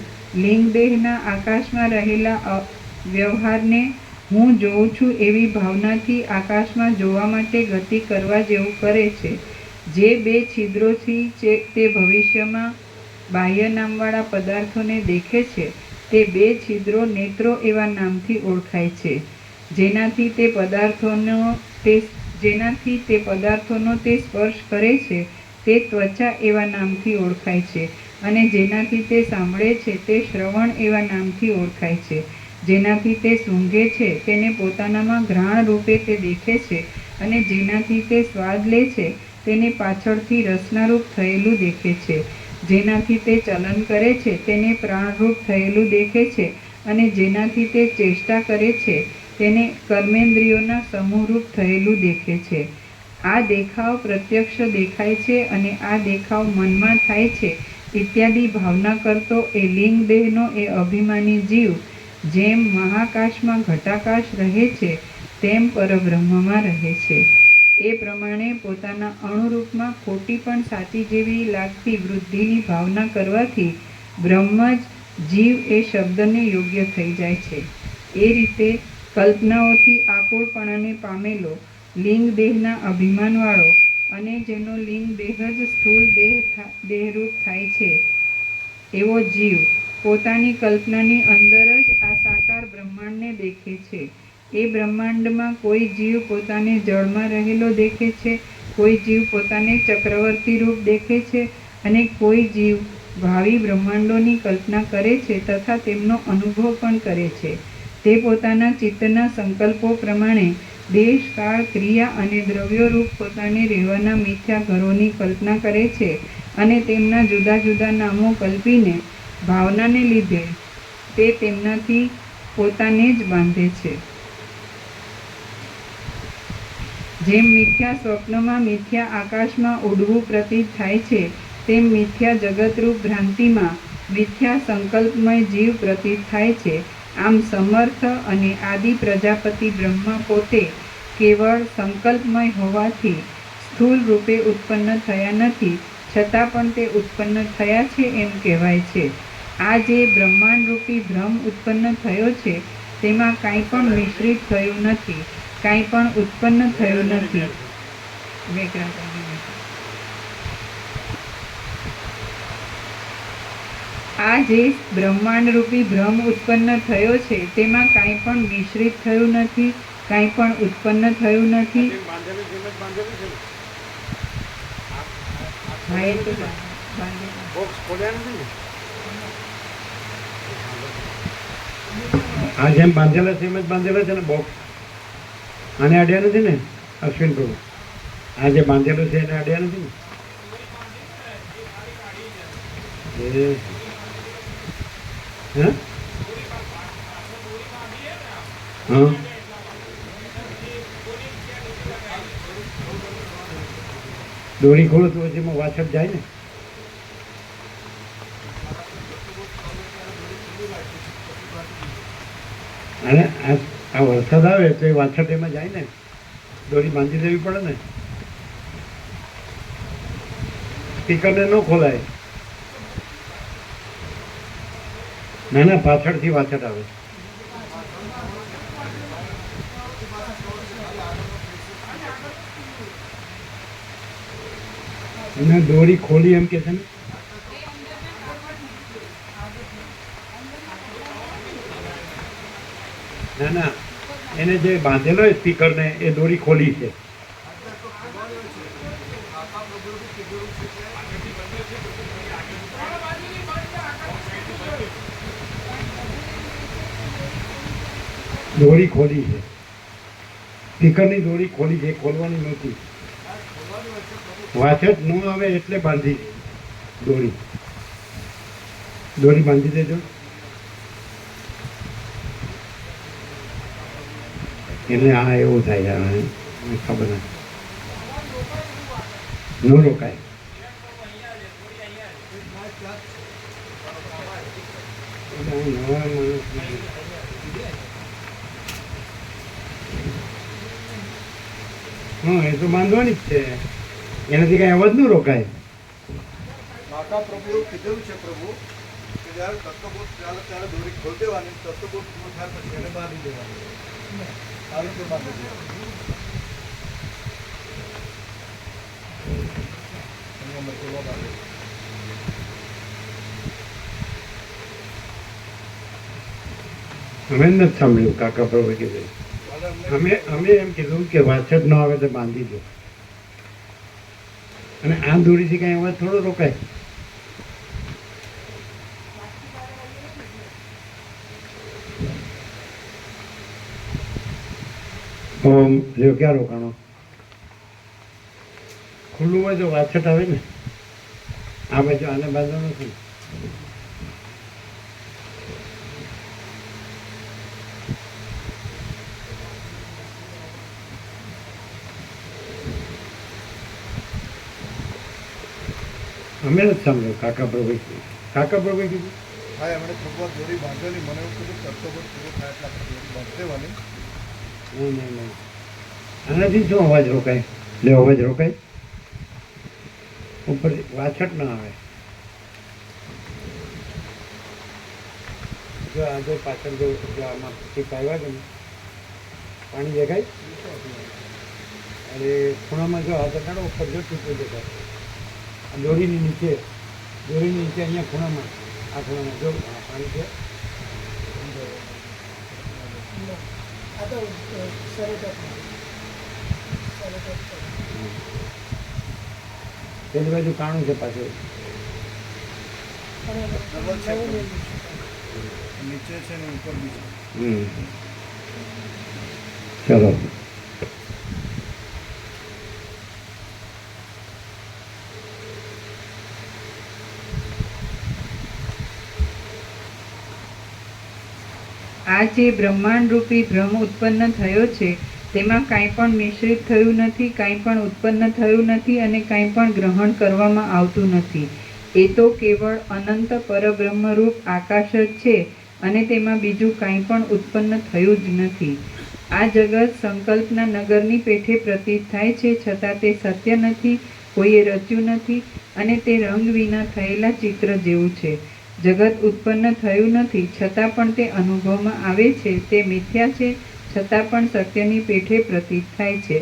લિંગ દેહના આકાશમાં રહેલા વ્યવહારને હું જોઉં છું એવી ભાવનાથી આકાશમાં જોવા માટે ગતિ કરવા જેવું કરે છે. જે બે છિદ્રોથી તે ભવિષ્યમાં બાહ્ય નામવાળા પદાર્થોને દેખે છે, તે બે છિદ્રો નેત્રો એવા નામથી ઓળખાય છે. જેનાથી તે પદાર્થોનો તે સ્પર્શ કરે છે, તે ત્વચા એવા નામથી ઓળખાય છે. અને જેનાથી તે સાંભળે છે, તે શ્રવણ એવા નામથી ઓળખાય છે. જેનાથી તે સૂંઘે છે, તેને પોતાનામાં ઘ્રાણ રૂપે તે દેખે છે. અને જેનાથી તે સ્વાદ લે છે, તેને પાછળથી રસનારૂપ થયેલું દેખે છે. જેનાથી તે ચલન કરે છે, તેને પ્રાણરૂપ થયેલું દેખે છે. અને જેનાથી તે ચેષ્ટા કરે છે, તેને કર્મેન્દ્રિયોના સમૂહરૂપ થયેલું દેખે છે. આ દેખાવ પ્રત્યક્ષ દેખાય છે અને આ દેખાવ મનમાં થાય છે ઇત્યાદિ ભાવના કરતો એ લિંગ દેહનો એ અભિમાની જીવ જેમ મહાકાશમાં ઘટાકાશ રહે છે, તેમ પરબ્રહ્મમાં રહે છે. એ પ્રમાણે પોતાના અણુરૂપમાં ખોટી પણ સાચી જેવી લાગતી વૃદ્ધિની ભાવના કરવાથી બ્રહ્મ જ જીવ એ શબ્દને યોગ્ય થઈ જાય છે. એ રીતે કલ્પનાઓથી આકુળપણાને પામેલો લિંગ દેહના અભિમાનવાળો અને જેનો લિંગ દેહ જ સ્થૂળ દેહરૂપ થાય છે, એવો જીવ પોતાની કલ્પનાની અંદર જ આ સાકાર બ્રહ્માંડને દેખે છે. એ બ્રહ્માંડમાં કોઈ જીવ પોતાને જળમાં રહેલો દેખે છે, કોઈ જીવ પોતાને ચક્રવર્તી રૂપ દેખે છે અને કોઈ જીવ ભાવિ બ્રહ્માંડોની કલ્પના કરે છે તથા તેમનો અનુભવ પણ કરે છે. તે પોતાના ચિત્તના સંકલ્પો પ્રમાણે દેશ, કાળ, ક્રિયા અને દ્રવ્યો રૂપ પોતાને રહેવાના મિથ્યા ઘરોની કલ્પના કરે છે અને તેમના જુદા જુદા નામો કલ્પીને ભાવનાને લીધે તે તેમનાથી પોતાને જ બાંધે છે. જેમ મિથ્યા સ્વપ્નમાં મિથ્યા આકાશમાં ઉડવું પ્રતીત થાય છે, તેમ મિથ્યા જગતરૂપ ભ્રાંતિમાં મિથ્યા સંકલ્પમય જીવ પ્રતીત થાય છે. આમ સમર્થ અને આદિ પ્રજાપતિ બ્રહ્મા પોતે કેવળ સંકલ્પમય હોવાથી સ્થૂળ રૂપે ઉત્પન્ન થયા નથી, છતાં પણ તે ઉત્પન્ન થયા છે એમ કહેવાય છે. આ જે બ્રહ્માંડરૂપી ભ્રમ ઉત્પન્ન થયો છે, તેમાં કાંઈ પણ મિશ્રિત થયું નથી, કાંઈ પણ ઉત્પન્ન થયું નથી. આ જે બ્રહ્માંડરૂપી ભ્રમ ઉત્પન્ન થયો છે, તેમાં કાંઈ પણ મિશ્રિત થયું નથી, કાંઈ પણ ઉત્પન્ન થયું નથી. આ જેમ બાંધેલા છે એમ જ બાંધેલા છે ને બોક્સ. આને અડ્યા નથી ને અશ્વિન પ્રભુ? આ જે બાંધેલું છે એને અડ્યા નથી ને? હા, દોરી ખોલો તો પછી એમાં વાછળ જાય ને. અને આ વરસાદ આવે તો એ વાછળ એમાં જાય ને, દોરી બાંધી દેવી પડે ને. સ્પીકરને ન ખોલાય. ના ના, પાછળથી વાછળ આવે. અને દોરી ખોલી એમ કે છે ને. ના ના, એને જે બાંધેલો હોય સ્પીકરને એ દોરી ખોલી છે. દોરી ખોલી છે, સ્પીકરની દોરી ખોલી છે, ખોલવાની નહોતી. વાછટ ન આવે એટલે બાંધી દોરી બાંધી દેજો. એટલે આ એવું થાય છે, મને ખબર નથી, ન રોકાય. હા, એ તો બાંધવાની જ છે, એનાથી કઈ અવાજ ન રોકાય. કાકા પ્રભુ એવું કીધેલું છે પ્રભુ કે જ્યારે તત્વબોધ ચાલે ત્યારે દોરી ખોલી દેવાની, તત્વબોધ પૂરો થાય પછી એને બાંધી દેવાની. આ રીતે બાંધી દેવાની. અહીંયા મૂકેલો બાંધે. અમે નથી સાંભળ્યું કાકા પ્રભુ કીધું. અમે એમ કીધું કે વાછટ ન આવે તો બાંધી દો, અને આ દોરીથી કઈ અવાજ થોડો રોકાય. જો ક્યાં રોકાણો? ખુલ્લું હોય તો વાછટ આવે ને. આ બાજુ આને બાંધો નથી. અમે નથી સાંભળ્યું કાકા પ્રભુ કીધું. હા, એમણે ભગવાન દોરી બાંધેલી. મને એવું કીધું તત્વબોધ પૂરો થાય એટલે આપણે દોરી બાંધી દેવાની. નહીં. આનાથી શું અવાજ રોકાય? અવાજ રોકાય ઉપર વાછટ ના આવે. જો આ જો પાછળ જો આમાં ટીપ આવ્યા કે પાણી દેખાય, અને ખૂણામાં જો હાથ લગાડો ઉપર જો ટીપું દેખાય. આ દોરીની નીચે અહીંયા ખૂણામાં, આ ખૂણામાં જો પાણી છે. પેલી બાજુ કાણું છે પાછું. નીચે છે ને ઉપર બી છે. ચલો. આ જે બ્રહ્માંડ રૂપી ભ્રમ ઉત્પન્ન થયો છે તેમાં કાંઈ પણ મિશ્રિત થયું નથી, કાંઈ પણ ઉત્પન્ન થયું નથી અને કાંઈ પણ ગ્રહણ કરવામાં આવતું નથી. એ તો કેવળ અનંત પરબ્રહ્મરૂપ આકાશ જ છે અને તેમાં બીજું કાંઈ પણ ઉત્પન્ન થયું જ નથી. આ જગત સંકલ્પના નગરની પેઠે પ્રતીત થાય છે, છતાં તે સત્ય નથી, કોઈએ રચ્યું નથી અને તે રંગ વિના થયેલા ચિત્ર જેવું છે. જગત ઉત્પન્ન થયું નથી, છતાં પણ તે અનુભવમાં આવે છે. તે મિથ્યા છે, છતાં પણ સત્યની પેઠે પ્રતીત થાય છે.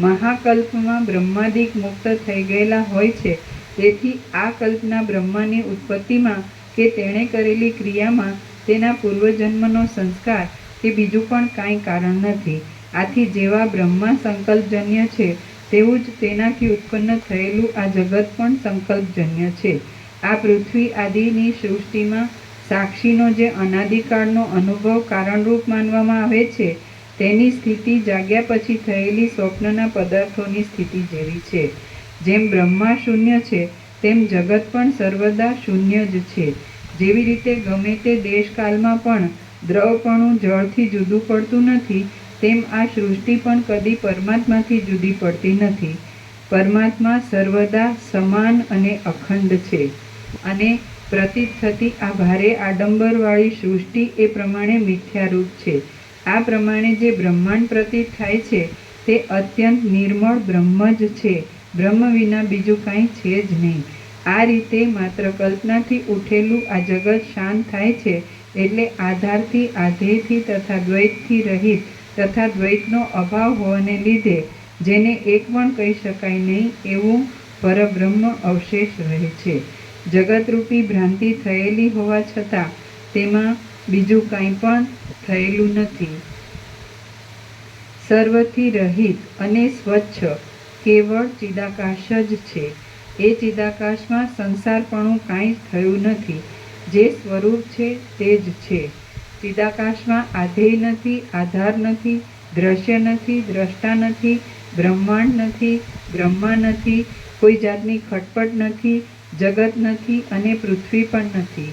મહાકલ્પમાં બ્રહ્માદિક મુક્ત થઈ ગયેલા હોય છે, તેથી આ કલ્પના બ્રહ્માની ઉત્પત્તિમાં કે તેણે કરેલી ક્રિયામાં તેના પૂર્વજન્મનો સંસ્કાર કે બીજું પણ કાંઈ કારણ નથી. આથી જેવા બ્રહ્મા સંકલ્પજન્ય છે તેવું જ તેનાથી ઉત્પન્ન થયેલું આ જગત પણ સંકલ્પજન્ય છે. આ પૃથ્વી આદિની સૃષ્ટિમાં સાક્ષીનો જે અનાદિકાળનો અનુભવ કારણરૂપ માનવામાં આવે છે તેની સ્થિતિ જાગ્યા પછી થયેલી સ્વપ્નના પદાર્થોની સ્થિતિ જેવી છે. જેમ બ્રહ્મા શૂન્ય છે તેમ જગત પણ સર્વદા શૂન્ય જ છે. જેવી રીતે ગમે તે દેશકાલમાં પણ દ્રવપણું જળથી જુદું પડતું નથી, તેમ આ સૃષ્ટિ પણ કદી પરમાત્માથી જુદી પડતી નથી. પરમાત્મા સર્વદા સમાન અને અખંડ છે. અને પ્રતીત થતી આ ભારે આડંબરવાળી સૃષ્ટિ એ પ્રમાણે મિથ્યારૂપ છે. આ પ્રમાણે જે બ્રહ્માંડ પ્રતીત થાય છે તે અત્યંત નિર્મળ બ્રહ્મ જ છે. બ્રહ્મ વિના બીજું કાંઈ છે જ નહીં. આ રીતે માત્ર કલ્પનાથી ઉઠેલું આ જગત શાંત થાય છે, એટલે આધારથી, આધેયથી તથા દ્વૈતથી રહિત તથા દ્વૈતનો અભાવ હોવાને લીધે જેને એક પણ કહી શકાય નહીં એવું પરબ્રહ્મ અવશેષ રહે છે. જગતરૂપી ભ્રાંતિ થયેલી હોવા છતાં તેમાં બીજું કાંઈ પણ થયેલું નથી. સર્વથી રહિત અને સ્વચ્છ કેવળ ચિદાકાશ જ છે. એ ચિદાકાશમાં સંસારપણું કાંઈ થયું નથી. જે સ્વરૂપ છે તે જ છે. ચિદાકાશમાં આધેય નથી, આધાર નથી, દ્રશ્ય નથી, દ્રષ્ટા નથી, બ્રહ્માંડ નથી, બ્રહ્મા નથી, કોઈ જાતની ખટપટ નથી, જગત નથી અને પૃથ્વી પણ નથી.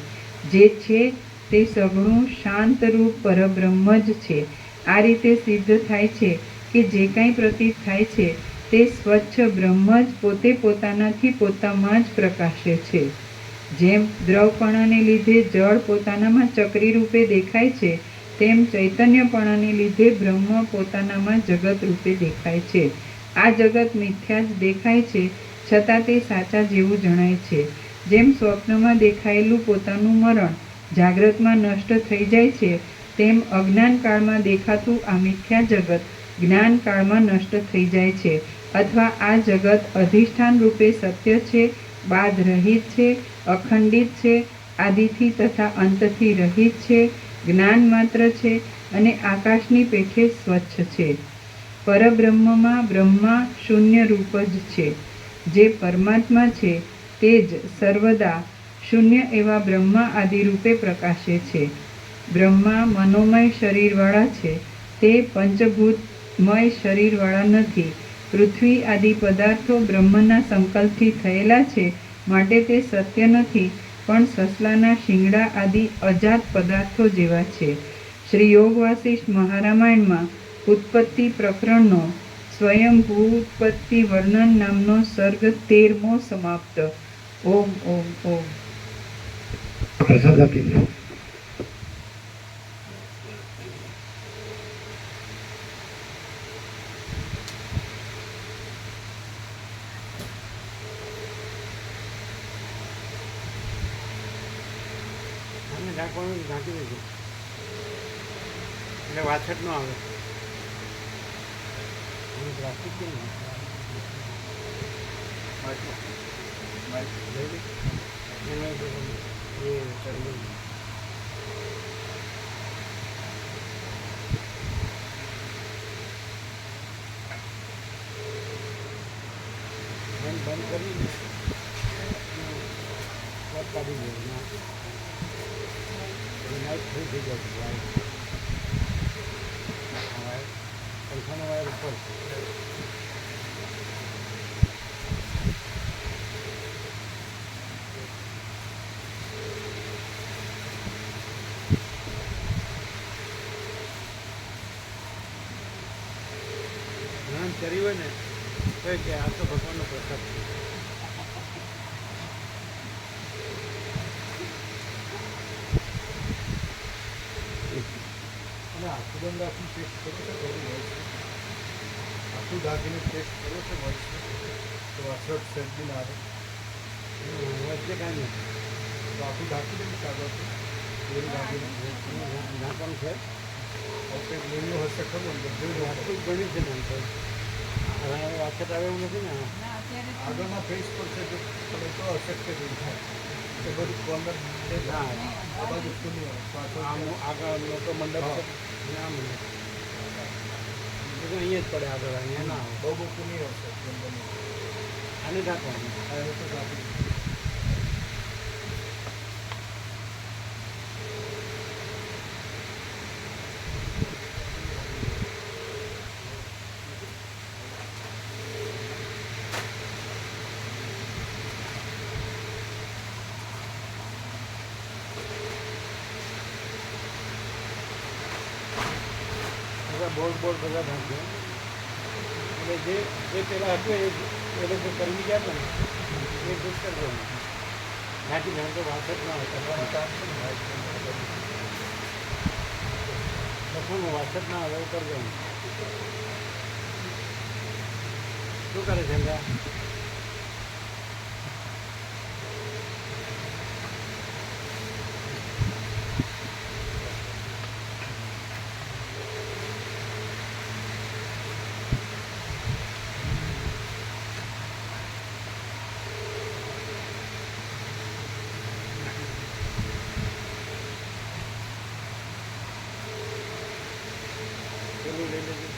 જે છે તે સગુણું શાંતરૂપ પરબ્રહ્મ જ છે. આ રીતે સિદ્ધ થાય છે કે જે કાંઈ પ્રતીત થાય છે તે સ્વચ્છ બ્રહ્મ જ પોતે પોતાનાથી પોતામાં જ પ્રકાશે છે. જેમ દ્રવપણાને લીધે જળ પોતાનામાં ચક્રી રૂપે દેખાય છે, તેમ ચૈતન્યપણાને લીધે બ્રહ્મ પોતાનામાં જગત રૂપે દેખાય છે. આ જગત મિથ્યા જ દેખાય છે, છતાં તે સાચા જેવું જણાય છે. જેમ સ્વપ્નમાં દેખાયેલું પોતાનું મરણ જાગ્રતમાં નષ્ટ થઈ જાય છે, તેમ અજ્ઞાન કાળમાં દેખાતું આ મિથ્યા જગત જ્ઞાન કાળમાં નષ્ટ થઈ જાય છે. અથવા આ જગત અધિષ્ઠાન રૂપે સત્ય છે, બાદ રહિત છે, અખંડિત છે, આદિથી તથા અંતથી રહિત છે, જ્ઞાન માત્ર છે અને આકાશની પેઠે સ્વચ્છ છે. પરબ્રહ્મમાં બ્રહ્મા શૂન્ય રૂપ જ છે. જે પરમાત્મા છે તે જ સર્વદા શૂન્ય એવા બ્રહ્મા આદિ રૂપે પ્રકાશે છે. બ્રહ્મા મનોમય શરીરવાળા છે, તે પંચભૂતમય શરીરવાળા નથી. પૃથ્વી આદિ પદાર્થો બ્રહ્મના સંકલ્પથી થયેલા છે, માટે તે સત્ય નથી, પણ સસલાના શિંગડા આદિ અજાત પદાર્થો જેવા છે. શ્રી યોગ વાસિષ્ઠ મહારામાયણમાં ઉત્પત્તિ પ્રકરણનો સ્વયંભૂપત્તિ વર્ણન નામનો સર્ગ 13મો સમાપ્ત. ઓમ ઓમ ઓમ. પ્રસાદ આપી દો. ઢાંકવાનું ઢાંકી દેજો એટલે વાછટ ન આવે. પ્લાસ્ટિક કેમ બંધ કરી કાઢી દે. નાઇટ ફ્રી થઈ જાય વાયર પંખાનો વાયર ઉપર ઘણા ચરી હોય ને તો કે આ તો ભગવાનનો પ્રસાદ છે. આખું દાખીને ટેસ્ટ કરો છો ઘણું હોય છે. આખું દાખીને ટેસ્ટ કરો છો હોય છે તો અસર સેટ બી ના આવે. વચ્ચે કાંઈ નથી. તો આખું ઢાંકી દે કાગળથી તેલ ઢાંકીને ઢાંકવાનું છે. ઓકે મેન્યુ હશે ખરું ને બધું આટલું ગણ્યું છે ને તો હવે વાછટ આવે એવું નથી ને. આગળના પેજ પર છે જો તમે તો અશક્ય જેવું થાય એ બધું કોર્નર છે. હા આ બાજુ શૂન્ય પાછળ આમ આગળ મોટો મંડપ છે ને આ મંડપ બધું અહીંયા જ પડે આગળ અહીંયા ના આવે. બહુ કુની હશે જેમ બને આને ઢાંકવાનું. આ એ તો ઢાંકી દે. બોર્ડ બધા ઢાંકજો એટલે જે પહેલાં હતું એ લોકો કરી ગયા હતા ને એ ખુશ કરજો. ઢાંકી ઢાંકો વાછટ ના હોય કરવાનું કામ છે ને લખવાનું વાછટ ના હોય એવું કરજો. શું કરે છે એમના? પેલું લઈ લેજો.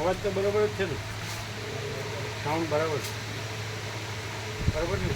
અવાજ તો બરાબર જ છે ને, સાઉન્ડ બરાબર છે, બરાબર ને?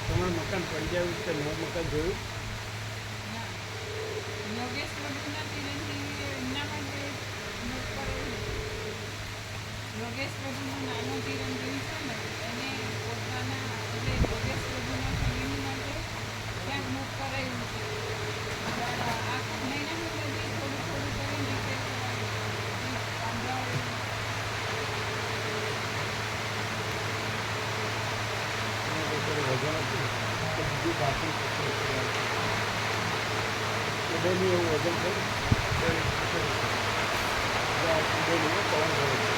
તમારું મકાન પડી જાય તો નવું મકાન જોયું? યોગેશ પ્રભુના ચિરંજીવી એમના માટે મૂક કરેલું. યોગેશ પ્રભુનો નાનો ચિરંજીવી છે ને એને પોતાના એટલે યોગેશ પ્રભુના ફેમિલી માટે ક્યાંક મૂક કરાયું છે. પણ આ મહિનામાં બધી થોડું થોડું કરીને રિપેર કરાવ્યું સાંભળાવ્યું. વજન હતું તો બીજું બાકી ઉદયનું એવું વજન છે ઉદયનું પવન ભરે છે.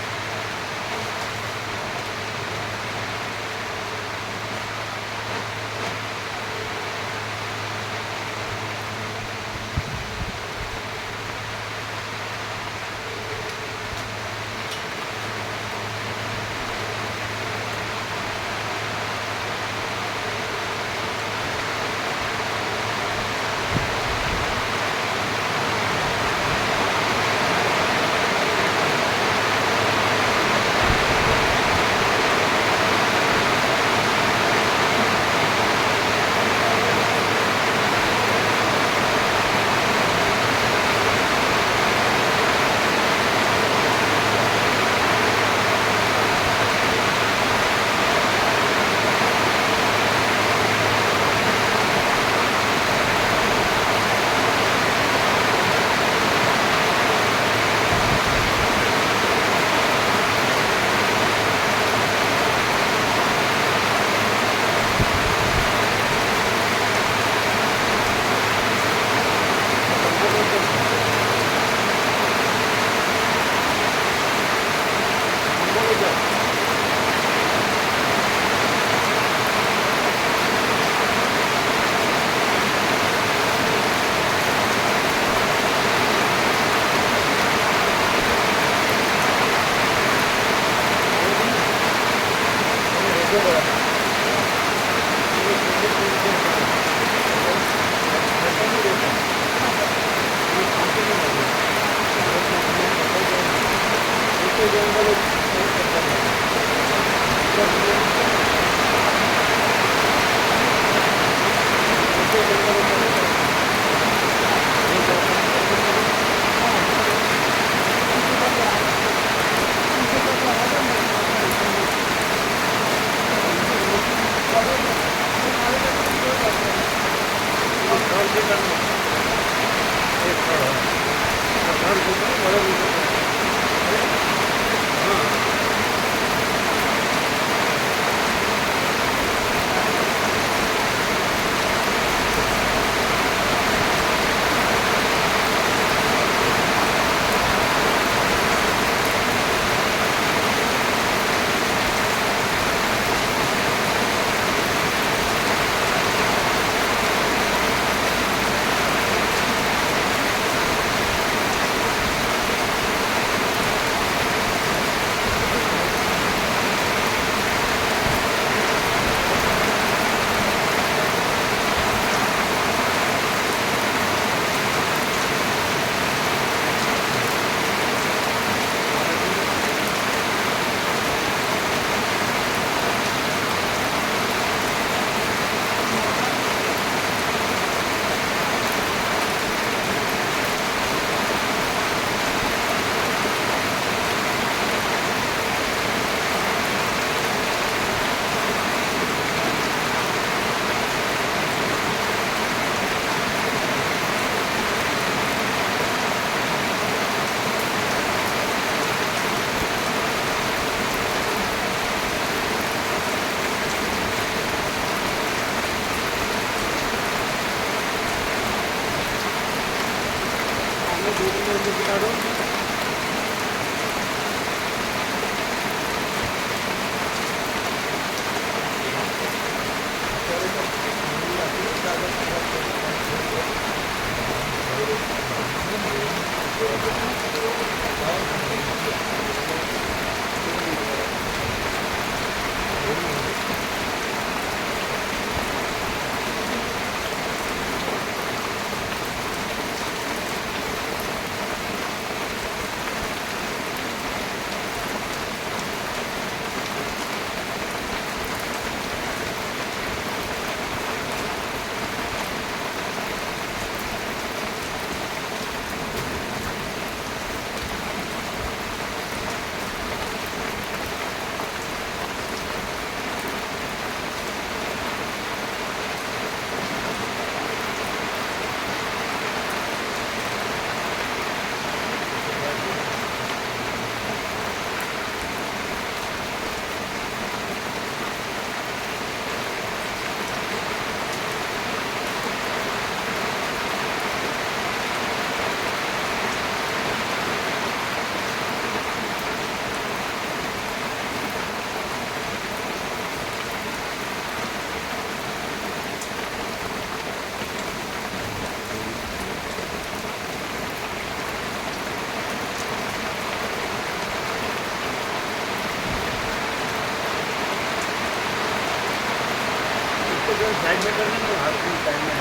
સાઈડ में करने तो हाथ की साइड में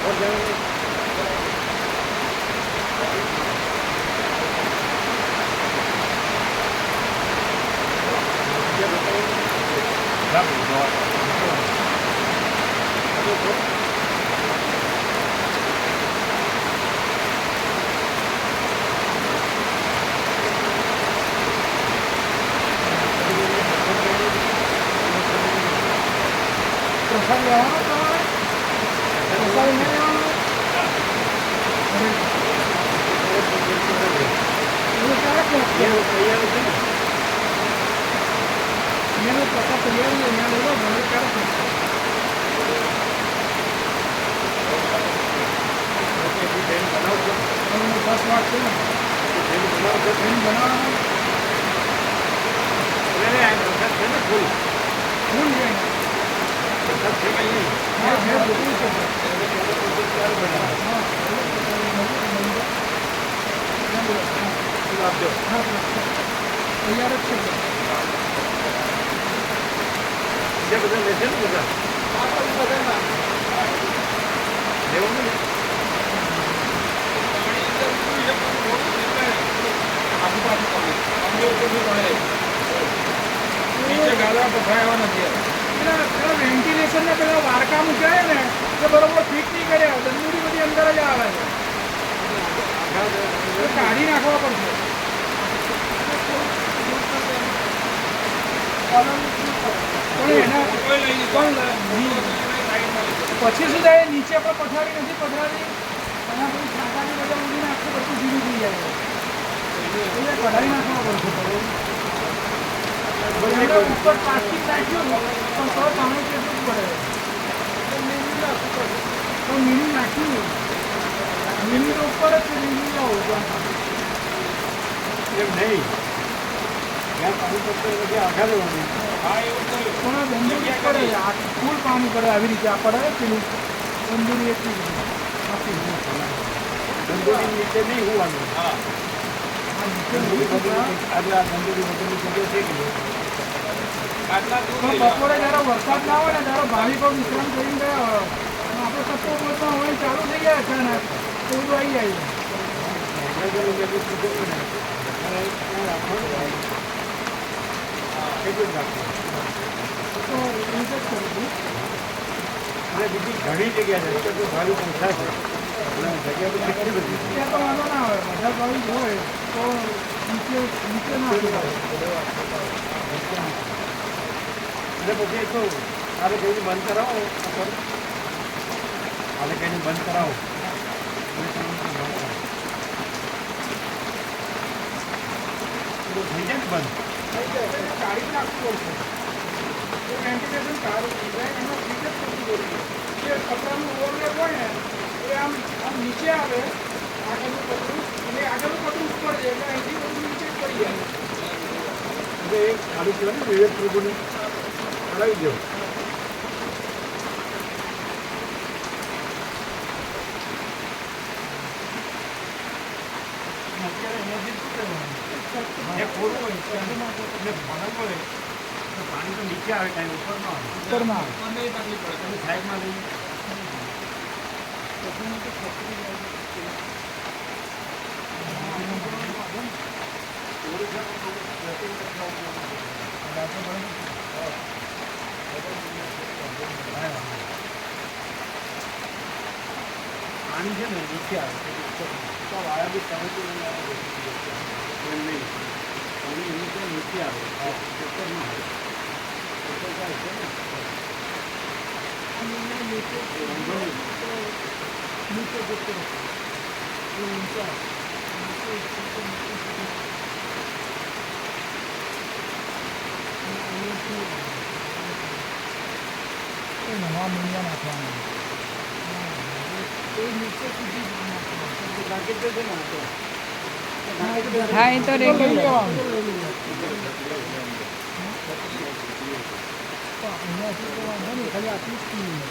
और जाएंगे પ્રસાદ લેવાનો તમારે પ્રસાદ નહીં લેવાનો એ ક્યારે પહોંચ્યા તૈયાર છે ને એનો પ્રસાદ તૈયાર છે ત્યાં લઈ લો ઘરે ક્યારે પહોંચ્યા બેન બનાવજો 10 વાગ છે ને બેન બનાવજો એમ બનાવવાનું અરે આ પ્રસાદ છે ને ફૂલ ફૂલ છે પ્રસાદ છે કઈ નહીં હા છે ફૂલ છે ચાલ બનાવો ફૂલ આપજો હા તૈયાર જ છે જે બધા લેશે ને બધા લેવાનું ને નીચે ગાદરા પથરાયા નથી પેલા વેન્ટિલેશન ને પેલા વારકા મૂક્યા ને એ બરોબર ફિટ નહીં કર્યા તંદુરી બધી અંદર જ આવે છે કાઢી નાખવા પડશે પણ એના પછી શું થાય નીચે પણ પથારી નથી પથરાતી એના પછી છાંટાની બધા ઉડી નાખશે બધું ઝીરું થઈ જાય એટલે કઢાઈ નાખવા પડશે એમને ઉપર પ્લાસ્ટિક નાખ્યું પણ તો પાણી કેટલું પડે તો મીની નાખ્યું મીની તો ઉપર જ છે મીની આવું એમ નહીં જ્યાં પાણી પડતું હોય ત્યાં આઘા લેવાનું પણ બંદૂરી પડે ફૂલ પાણી પડે આવી રીતે આ પડે પેલું બંદૂરી એટલી ધંધોની નીચે નહીં હોવાનું આજે આ ધંધોની વગરની જગ્યા છે કે નહીં બપોરે જયારે વરસાદ ના હોય ને ત્યારે ભાવિકો વિશ્રામ કરીને ગયા હોય અને આપણે સત્તો બોલતા હોય ચાલુ થઈ ગયા છે ને તો બધું આવી જાય એટલું જ રાખવું તો એ રીતે જ કરું અને બીજી ઘણી જગ્યા છે તો ભાવિ સંખ્યા છે અને જગ્યા બધી કેટલી બધી છે ત્યાં તો વાંધો ના આવે બધા ભાવિક હોય તો નીચે ના આવે અને પછી તો આને કઈને બંધ કરાવો આને કઈને બંધ કરાવો થઈ જાય ને બંધ કાઢી નાખવું પડશે વેન્ટિલેશન સારું થઈ જાય એમાં ફીટ જ થતું જોઈએ જે કપડાનું ઓવરલેપ હોય ને એ આમ નીચે આવે આગળનું કપડું અને આગળનું કપડું ઉપર જાય એટલે અહીંથી બધું નીચે જ પડી જાય એટલે એ ખાલી કહેવાય ને વિવેક પ્રભુને કરાવી દો અત્યારે એનાથી શું કરવાનું એ ખોટું હોય એટલે ભણક હોય તો પાણી તો નીચે આવે કાંઈ ઉપર ન આવે ઉપરમાં સાઈડમાં લઈ પાણી છે ને નીચે આવે તો વાયા બી તમે તો નહીં પાણી નીચે નીચે આવે ઉપર ના આવે ઉપર જાય છે ને નીચે જતો નવા મૂલ્ય નાખવાના બાકી તો છે ને આ તો હા એ તો રેગ્યુલર અહીંયાથી તો વાંધો નહીં ખાલી આટલું જ પીવું